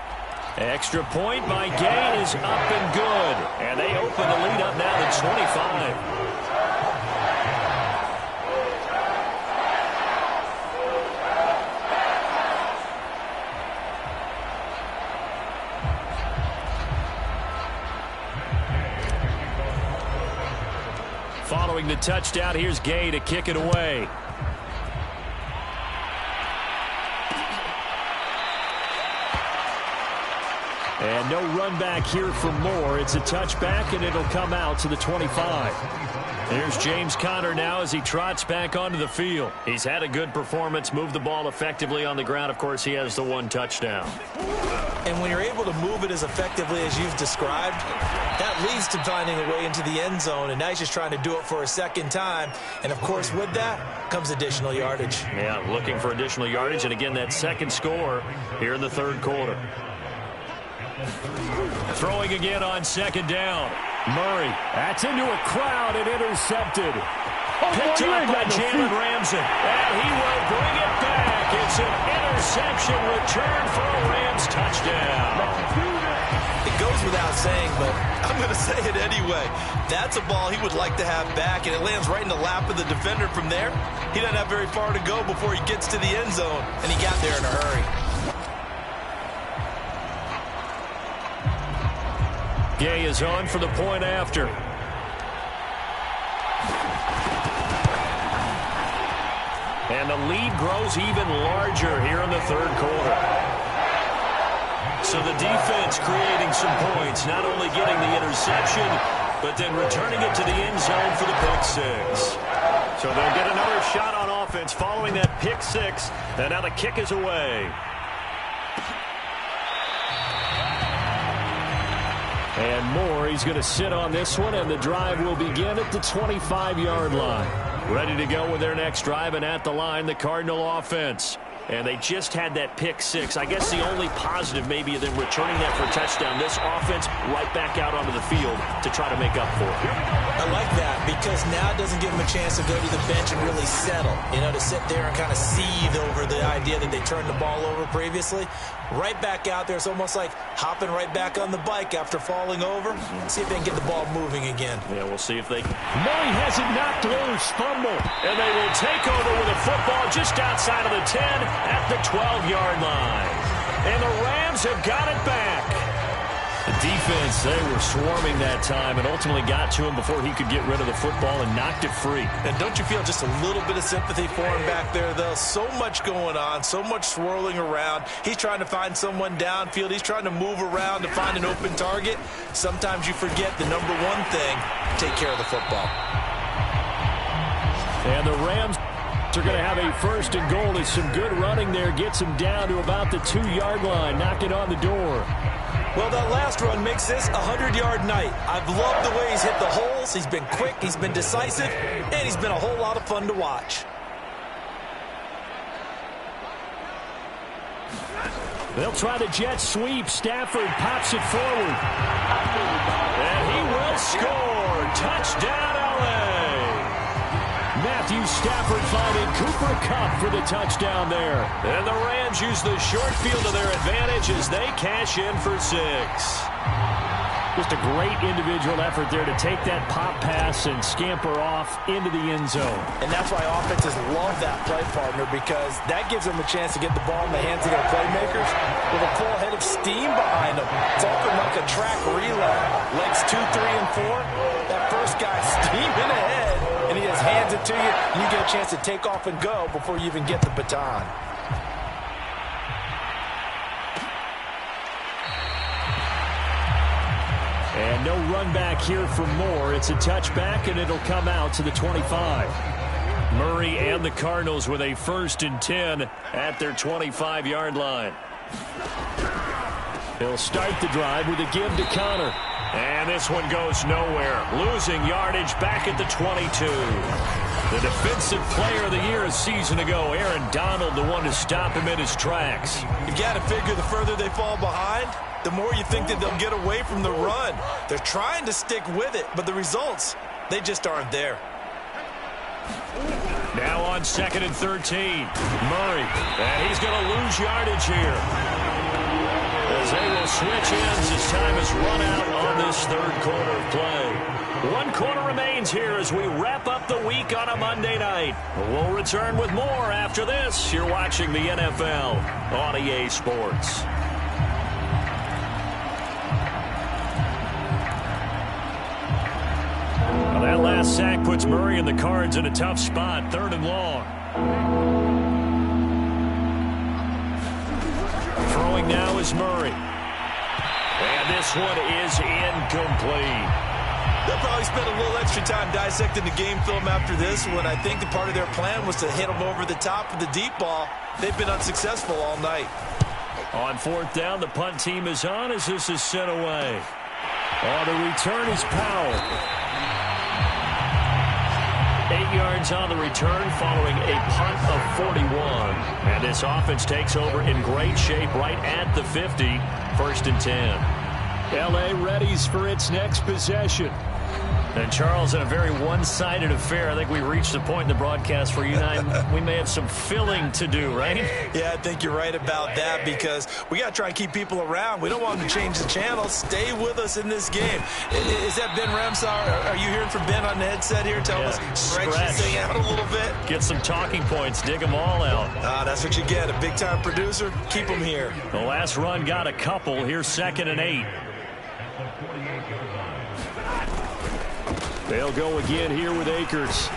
S3: Extra point by Gay is up and good. And they open the lead up now to 25. Following the touchdown, here's Gay to kick it away. And no run back here for Moore. It's a touchback, and it'll come out to the 25. Here's James Conner now as he trots back onto the field. He's had a good performance, moved the ball effectively on the ground. Of course, he has the 1 touchdown.
S4: And when you're able to move it as effectively as you've described, that leads to finding a way into the end zone, and now he's just trying to do it for a second time. And, of course, with that comes additional yardage.
S3: Yeah, looking for additional yardage, and, again, that second score here in the third quarter. Throwing again on second down. Murray, that's into a crowd and intercepted. Picked up by Jalen Ramsey. And he will bring it back. It's an interception return for a Rams touchdown.
S4: It goes without saying, but I'm going to say it anyway. That's a ball he would like to have back, and it lands right in the lap of the defender from there. He doesn't have very far to go before he gets to the end zone, and he got there in a hurry.
S3: Gay is on for the point after. And the lead grows even larger here in the third quarter. So the defense creating some points, not only getting the interception, but then returning it to the end zone for the pick 6. So they'll get another shot on offense following that pick 6, and now the kick is away. And Moore, he's going to sit on this one, and the drive will begin at the 25-yard line. Ready to go with their next drive, and at the line, the Cardinal offense. And they just had that pick 6. I guess the only positive maybe of them returning that for a touchdown. This offense right back out onto the field to try to make up for it.
S4: I like that because now it doesn't give them a chance to go to the bench and really settle. To sit there and kind of seethe over the idea that they turned the ball over previously. Right back out there. It's almost like hopping right back on the bike after falling over. See if they can get the ball moving again.
S3: Yeah, we'll see if they can. Murray has it knocked loose. Fumble. And they will take over with a football just outside of the 10 at the 12-yard line. And the Rams have got it back. The defense, they were swarming that time and ultimately got to him before he could get rid of the football and knocked it free.
S4: And don't you feel just a little bit of sympathy for him back there, though? So much going on, so much swirling around. He's trying to find someone downfield. He's trying to move around to find an open target. Sometimes you forget the number one thing, take care of the football.
S3: And the Rams are going to have a first and goal as some good running there gets him down to about the 2-yard line, knocking on the door.
S4: Well, that last run makes this a 100-yard night. I've loved the way he's hit the holes. He's been quick, he's been decisive, and he's been a whole lot of fun to watch.
S3: They'll try the jet sweep. Stafford pops it forward. And he will score. Touchdown, L.A. Matthew Stafford finding Cooper Kupp for the touchdown there. And the Rams use the short field to their advantage as they cash in for 6. Just a great individual effort there to take that pop pass and scamper off into the end zone.
S4: And that's why offenses love that play, partner, because that gives them a chance to get the ball in the hands of their playmakers with a full head of of steam behind him. It's open like a track relay. Legs 2, 3, and 4. That first guy's steaming ahead, and he just hands it to you, and you get a chance to take off and go before you even get the baton.
S3: And no run back here for Moore. It's a touchback, and it'll come out to the 25. Murray and the Cardinals with a 1st and 10 at their 25-yard line. He'll start the drive with a give to Connor. And this one goes nowhere. Losing yardage back at the 22. The defensive player of the year a season ago, Aaron Donald, the one to stop him in his tracks.
S4: You've got to figure the further they fall behind, the more you think that they'll get away from the run. They're trying to stick with it, but the results, they just aren't there.
S3: Now on 2nd and 13. Murray. And he's going to lose yardage here. As they will switch ends as time is run out on this 3rd quarter of play. 1 quarter remains here as we wrap up the week on a Monday night. We'll return with more after this. You're watching the NFL on EA Sports. Well, that last sack puts Murray and the Cards in a tough spot. 3rd and long. Throwing now is Murray. And this one is incomplete.
S4: They'll probably spend a little extra time dissecting the game film after this one. I think the part of their plan was to hit them over the top of the deep ball. They've been unsuccessful all night.
S3: On 4th down, the punt team is on as this is sent away. On the return is Powell. 8 yards on the return following a punt of 41. And this offense takes over in great shape right at the 50. 1st and 10. L.A. readies for its next possession. And, Charles, in a very one-sided affair, I think we reached the point in the broadcast where you and I, we may have some filling to do, right?
S4: Yeah, I think you're right about that because we got to try and keep people around. We don't want them to change the channel. Stay with us in this game. Is that Ben Ramsar? Are you hearing from Ben on the headset here? Tell us, stretch this thing out a little bit.
S3: Get some talking points. Dig them all out.
S4: That's what you get. A big-time producer. Keep them here.
S3: The last run got a couple. Here's 2nd and 8. They'll go again here with Akers.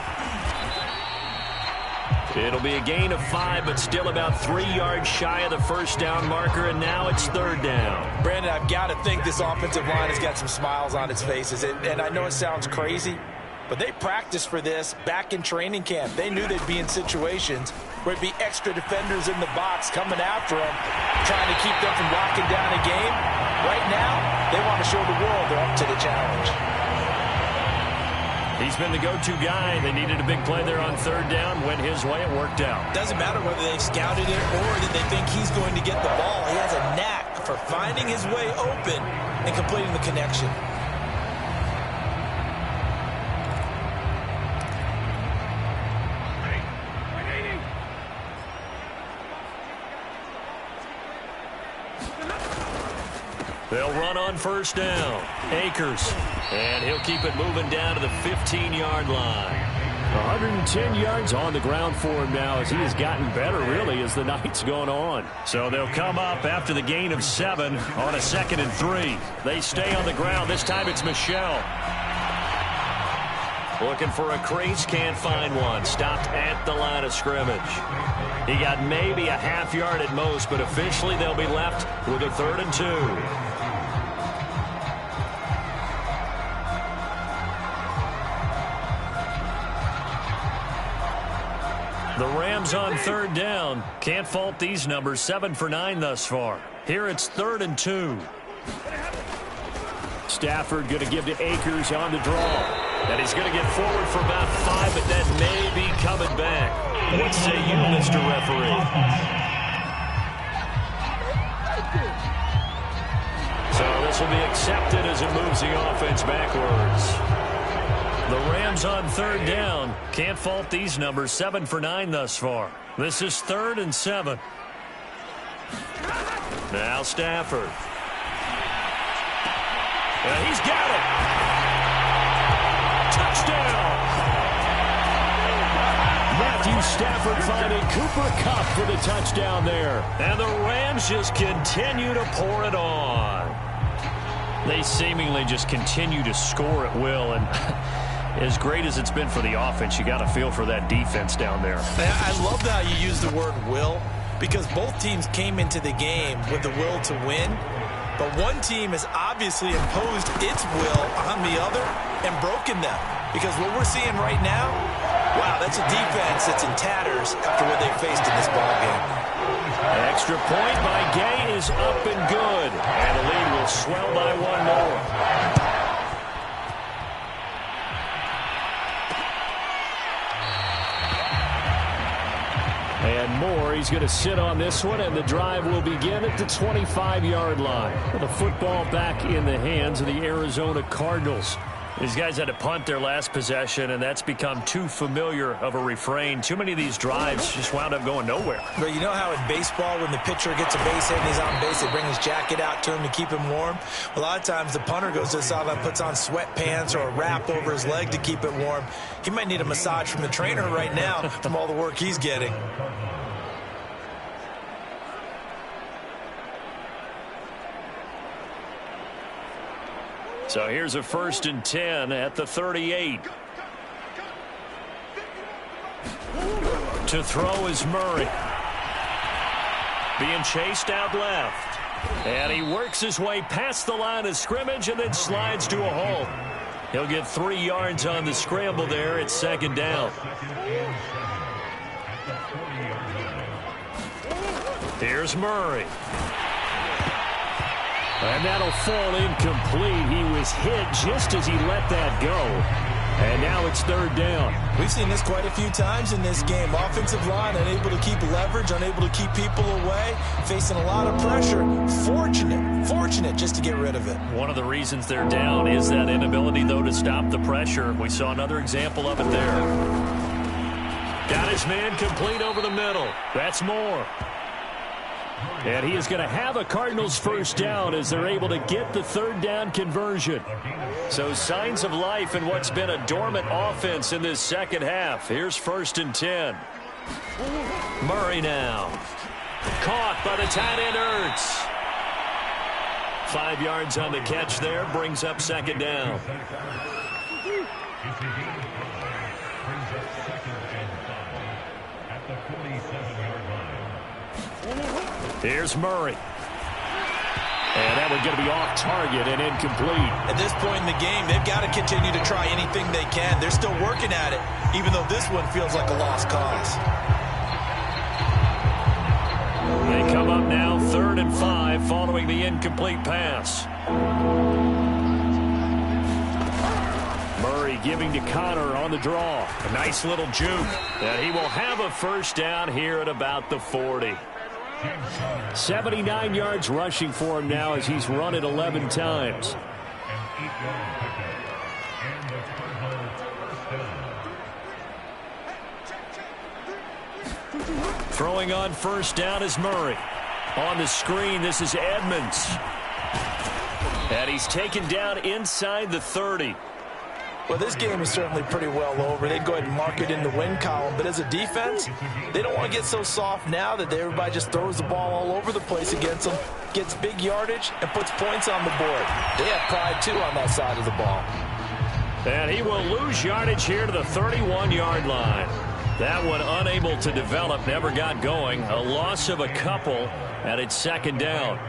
S3: It'll be a gain of 5, but still about 3 yards shy of the 1st down marker, and now it's 3rd down.
S4: Brandon, I've got to think this offensive line has got some smiles on its faces, and I know it sounds crazy, but they practiced for this back in training camp. They knew they'd be in situations where it'd be extra defenders in the box coming after them, trying to keep them from locking down a game. Right now, they want to show the world they're up to the challenge.
S3: He's been the go-to guy. They needed a big play there on 3rd down. Went his way. It worked out.
S4: Doesn't matter whether they scouted it or that they think he's going to get the ball. He has a knack for finding his way open and completing the connection.
S3: They'll run on 1st down. Akers. And he'll keep it moving down to the 15-yard line. 110 yards on the ground for him now as he has gotten better, really, as the night's gone on. So they'll come up after the gain of 7 on a 2nd and 3. They stay on the ground. This time it's Michel. Looking for a crease, can't find one. Stopped at the line of scrimmage. He got maybe a half yard at most, but officially they'll be left with a 3rd and 2. The Rams on 3rd down. Can't fault these numbers. 7 for 9 thus far. Here it's 3rd and 2. Stafford going to give to Akers on the draw. And he's going to get forward for about 5, but that may be coming back. What say you, Mr. Referee? So this will be accepted as it moves the offense backwards. The Rams on 3rd down. Can't fault these numbers. 7 for 9 thus far. This is 3rd and 7. Now Stafford. And he's got it. Touchdown. That
S5: Matthew Stafford finding Cooper Kupp for the touchdown there. And the Rams just continue to pour it on. They seemingly just continue to score at will, and as great as it's been for the offense, you got to feel for that defense down there.
S4: I love how you use the word will, because both teams came into the game with the will to win, but one team has obviously imposed its will on the other and broken them. Because what we're seeing right now, wow, that's a defense that's in tatters after what they faced in this ballgame.
S5: Extra point by Gay is up and good. And the lead will swell by one more. And Moore, he's going to sit on this one, and the drive will begin at the 25-yard line. The football back in the hands of the Arizona Cardinals. These guys had to punt their last possession, and that's become too familiar of a refrain. Too many of these drives just wound up going nowhere.
S4: But you know how in baseball, when the pitcher gets a base hit and he's on base, they bring his jacket out to him to keep him warm? A lot of times the punter goes to the sideline, puts on sweatpants or a wrap over his leg to keep it warm. He might need a massage from the trainer right now from all the work he's getting.
S5: So here's a 1st and 10 at the 38. To throw is Murray. Being chased out left. And he works his way past the line of scrimmage and then slides to a hole. He'll get 3 yards on the scramble there. It's 2nd down. Here's Murray. And that'll fall incomplete. He was hit just as he let that go. And now it's 3rd down.
S4: We've seen this quite a few times in this game. Offensive line unable to keep leverage, unable to keep people away, facing a lot of pressure. Fortunate just to get rid of it.
S5: One of the reasons they're down is that inability, though, to stop the pressure. We saw another example of it there. Got his man complete over the middle. That's Moore. And he is going to have a Cardinals 1st down as they're able to get the 3rd down conversion. So signs of life in what's been a dormant offense in this second half. Here's 1st and 10. Murray now. Caught by the tight end Ertz. 5 yards on the catch there. Brings up 2nd down. Here's Murray. And that one's going to be off target and incomplete.
S4: At this point in the game, they've got to continue to try anything they can. They're still working at it, even though this one feels like a lost cause.
S5: They come up now 3rd and 5 following the incomplete pass. Murray giving to Connor on the draw. A nice little juke. And he will have a 1st down here at about the 40. 79 yards rushing for him now as he's run it 11 times. Throwing on 1st down is Murray. On the screen, this is Edmonds. And he's taken down inside the 30.
S4: Well, this game is certainly pretty well over. They'd go ahead and mark it in the win column. But as a defense, they don't want to get so soft now that everybody just throws the ball all over the place against them, gets big yardage, and puts points on the board. They have pride, too, on that side of the ball.
S5: And he will lose yardage here to the 31-yard line. That one unable to develop, never got going. A loss of a couple, and it's 2nd down.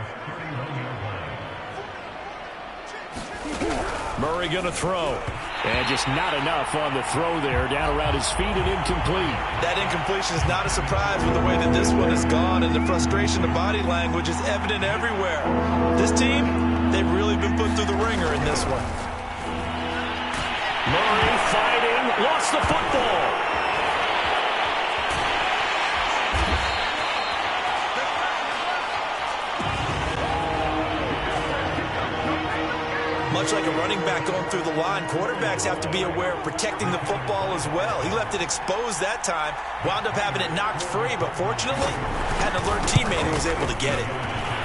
S5: Murray going to throw. And just not enough on the throw there. Down around his feet and incomplete.
S4: That incompletion is not a surprise with the way that this one has gone. And the frustration, the body language is evident everywhere. This team, they've really been put through the ringer in this one.
S5: Murray fighting. Lost the football.
S4: Much like a running back going through the line, quarterbacks have to be aware of protecting the football as well. He left it exposed that time, wound up having it knocked free, but fortunately, had an alert teammate who was able to get it.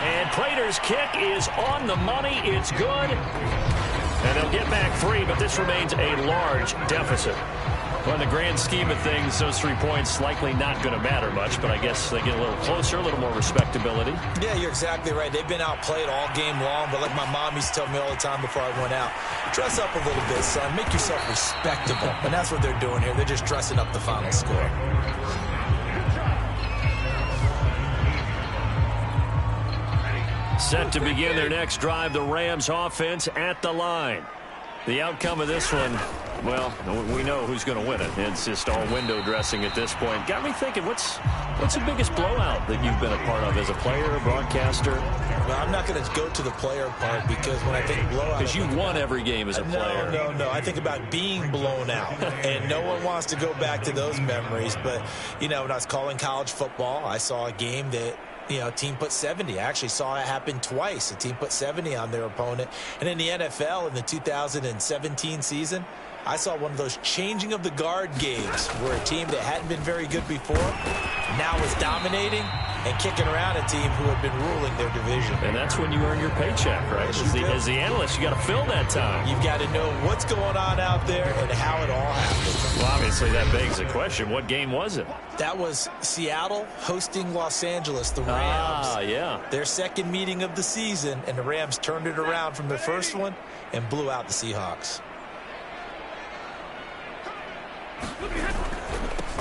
S5: And Prater's kick is on the money. It's good. And they'll get back 3, but this remains a large deficit.
S3: Well, in the grand scheme of things, those 3 points likely not going to matter much, but I guess they get a little closer, a little more respectability.
S4: Yeah, you're exactly right. They've been outplayed all game long, but like my mom used to tell me all the time before I went out, dress up a little bit, son. Make yourself respectable. And that's what they're doing here. They're just dressing up the final score.
S3: Set to begin their next drive, the Rams offense at the line. The outcome of this one, well, we know who's going to win it. It's just all window dressing at this point. Got me thinking, what's the biggest blowout that you've been a part of as a player, a broadcaster?
S4: Well, I'm not going to go to the player part because when I think blowout...
S3: Because you won every game as a player.
S4: No. I think about being blown out. And no one wants to go back to those memories. But, when I was calling college football, I saw a game that... a team put 70. I actually saw it happen twice. A team put 70 on their opponent. And in the NFL in the 2017 season, I saw one of those changing of the guard games where a team that hadn't been very good before now was dominating and kicking around a team who had been ruling their division.
S3: And that's when you earn your paycheck, right? As the analyst, you got to fill that time.
S4: You've got to know what's going on out there and how it all happened.
S3: Well, obviously, that begs the question, what game was it?
S4: That was Seattle hosting Los Angeles, the Rams.
S3: Yeah.
S4: Their second meeting of the season, and the Rams turned it around from their first one and blew out the Seahawks.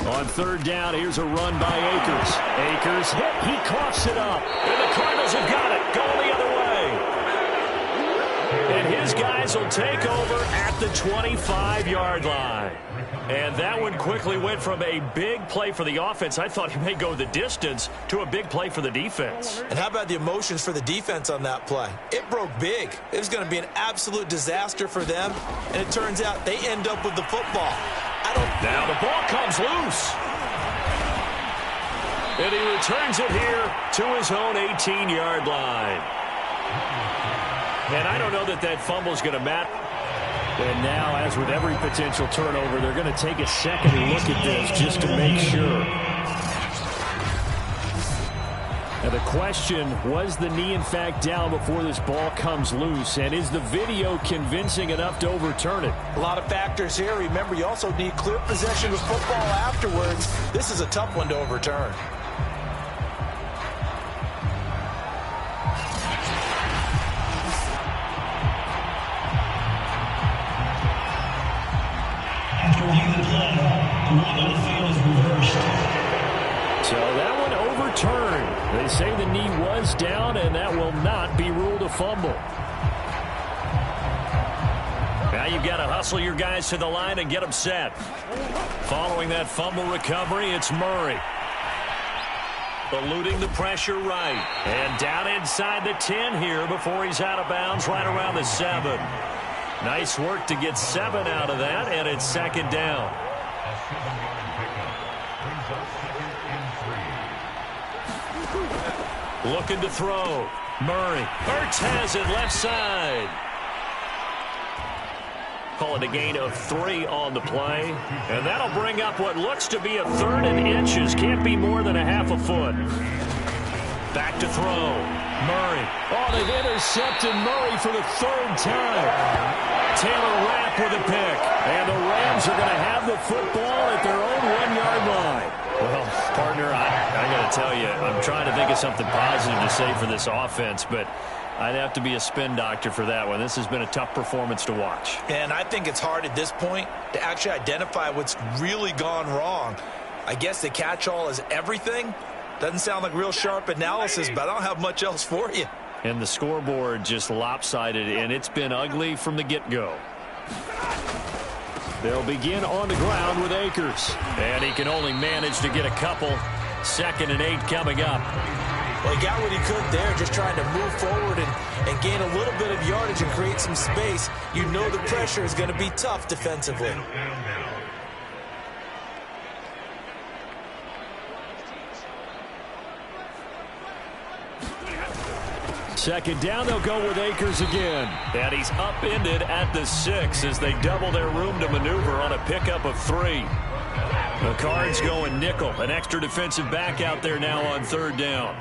S3: On third down, here's a run by Akers. Akers hit, he coughs it up. And the Cardinals have got it, going the other way. And his guys will take over at the 25-yard line. And that one quickly went from a big play for the offense, I thought he may go the distance, to a big play for the defense.
S4: And how about the emotions for the defense on that play? It broke big. It was going to be an absolute disaster for them. And it turns out they end up with the football.
S3: Now the ball comes loose. And he returns it here to his own 18-yard line. And I don't know that fumble's going to matter. And now, as with every potential turnover, they're going to take a second and look at this just to make sure. Now the question, was the knee in fact down before this ball comes loose? And is the video convincing enough to overturn it?
S4: A lot of factors here. Remember, you also need clear possession of football afterwards. This is a tough one to overturn.
S8: After reviewing the play, the one on the field is reversed.
S3: So that one overturned. They say the knee was down, and that will not be ruled a fumble. Now you've got to hustle your guys to the line and get them set. Following that fumble recovery, it's Murray. Eluding the pressure right. And down inside the 10 here before he's out of bounds right around the 7. Nice work to get 7 out of that, and it's second down. Looking to throw. Murray. Ertz has it left side. Call it a gain of 3 on the play. And that'll bring up what looks to be a 3rd and inches. Can't be more than a half a foot. Back to throw. Murray. Oh, they've intercepted Murray for the 3rd time. Taylor Rapp with a pick. And the Rams are going to have the football at their own 1-yard line. Well, partner, I got to tell you, I'm trying to think of something positive to say for this offense, but I'd have to be a spin doctor for that one. This has been a tough performance to watch.
S4: And I think it's hard at this point to actually identify what's really gone wrong. I guess the catch-all is everything. Doesn't sound like real sharp analysis, but I don't have much else for you.
S3: And the scoreboard just lopsided, and it's been ugly from the get-go. They'll begin on the ground with Akers. And he can only manage to get a couple. 2nd and 8 coming up.
S4: Well, he got what he could there, just trying to move forward and gain a little bit of yardage and create some space. You know the pressure is going to be tough defensively.
S3: Second down, they'll go with Akers again. And he's upended at the 6 as they double their room to maneuver on a pickup of 3. The Cards going nickel. An extra defensive back out there now on 3rd down.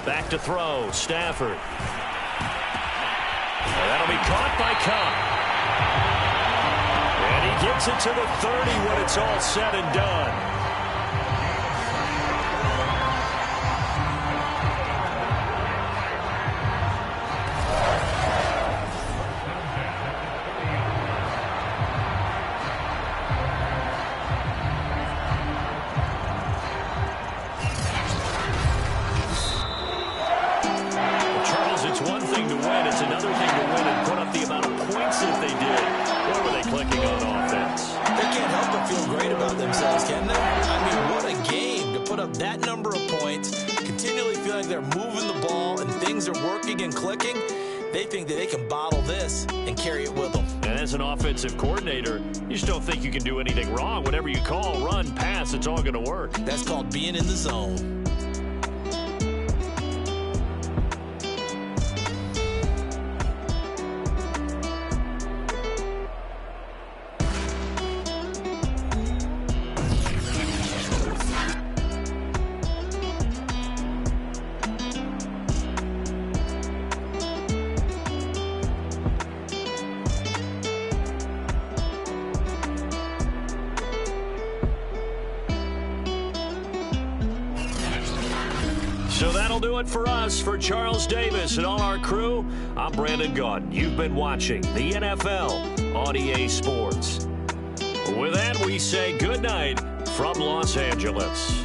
S3: Back to throw. Stafford. And that'll be caught by Cup. And he gets it to the 30 when it's all said and done. It's one thing to win. It's another thing to win and put up the amount of points that they did. Boy, were they clicking on offense.
S4: They can't help but feel great about themselves, can they? I mean, what a game to put up that number of points, continually feeling they're moving the ball and things are working and clicking. They think that they can bottle this and carry it with them.
S3: And as an offensive coordinator, you just don't think you can do anything wrong. Whatever you call, run, pass, it's all going to work.
S4: That's called being in the zone.
S3: So that'll do it for us. For Charles Davis and all our crew, I'm Brandon Gaudin. You've been watching the NFL on EA Sports. With that, we say good night from Los Angeles.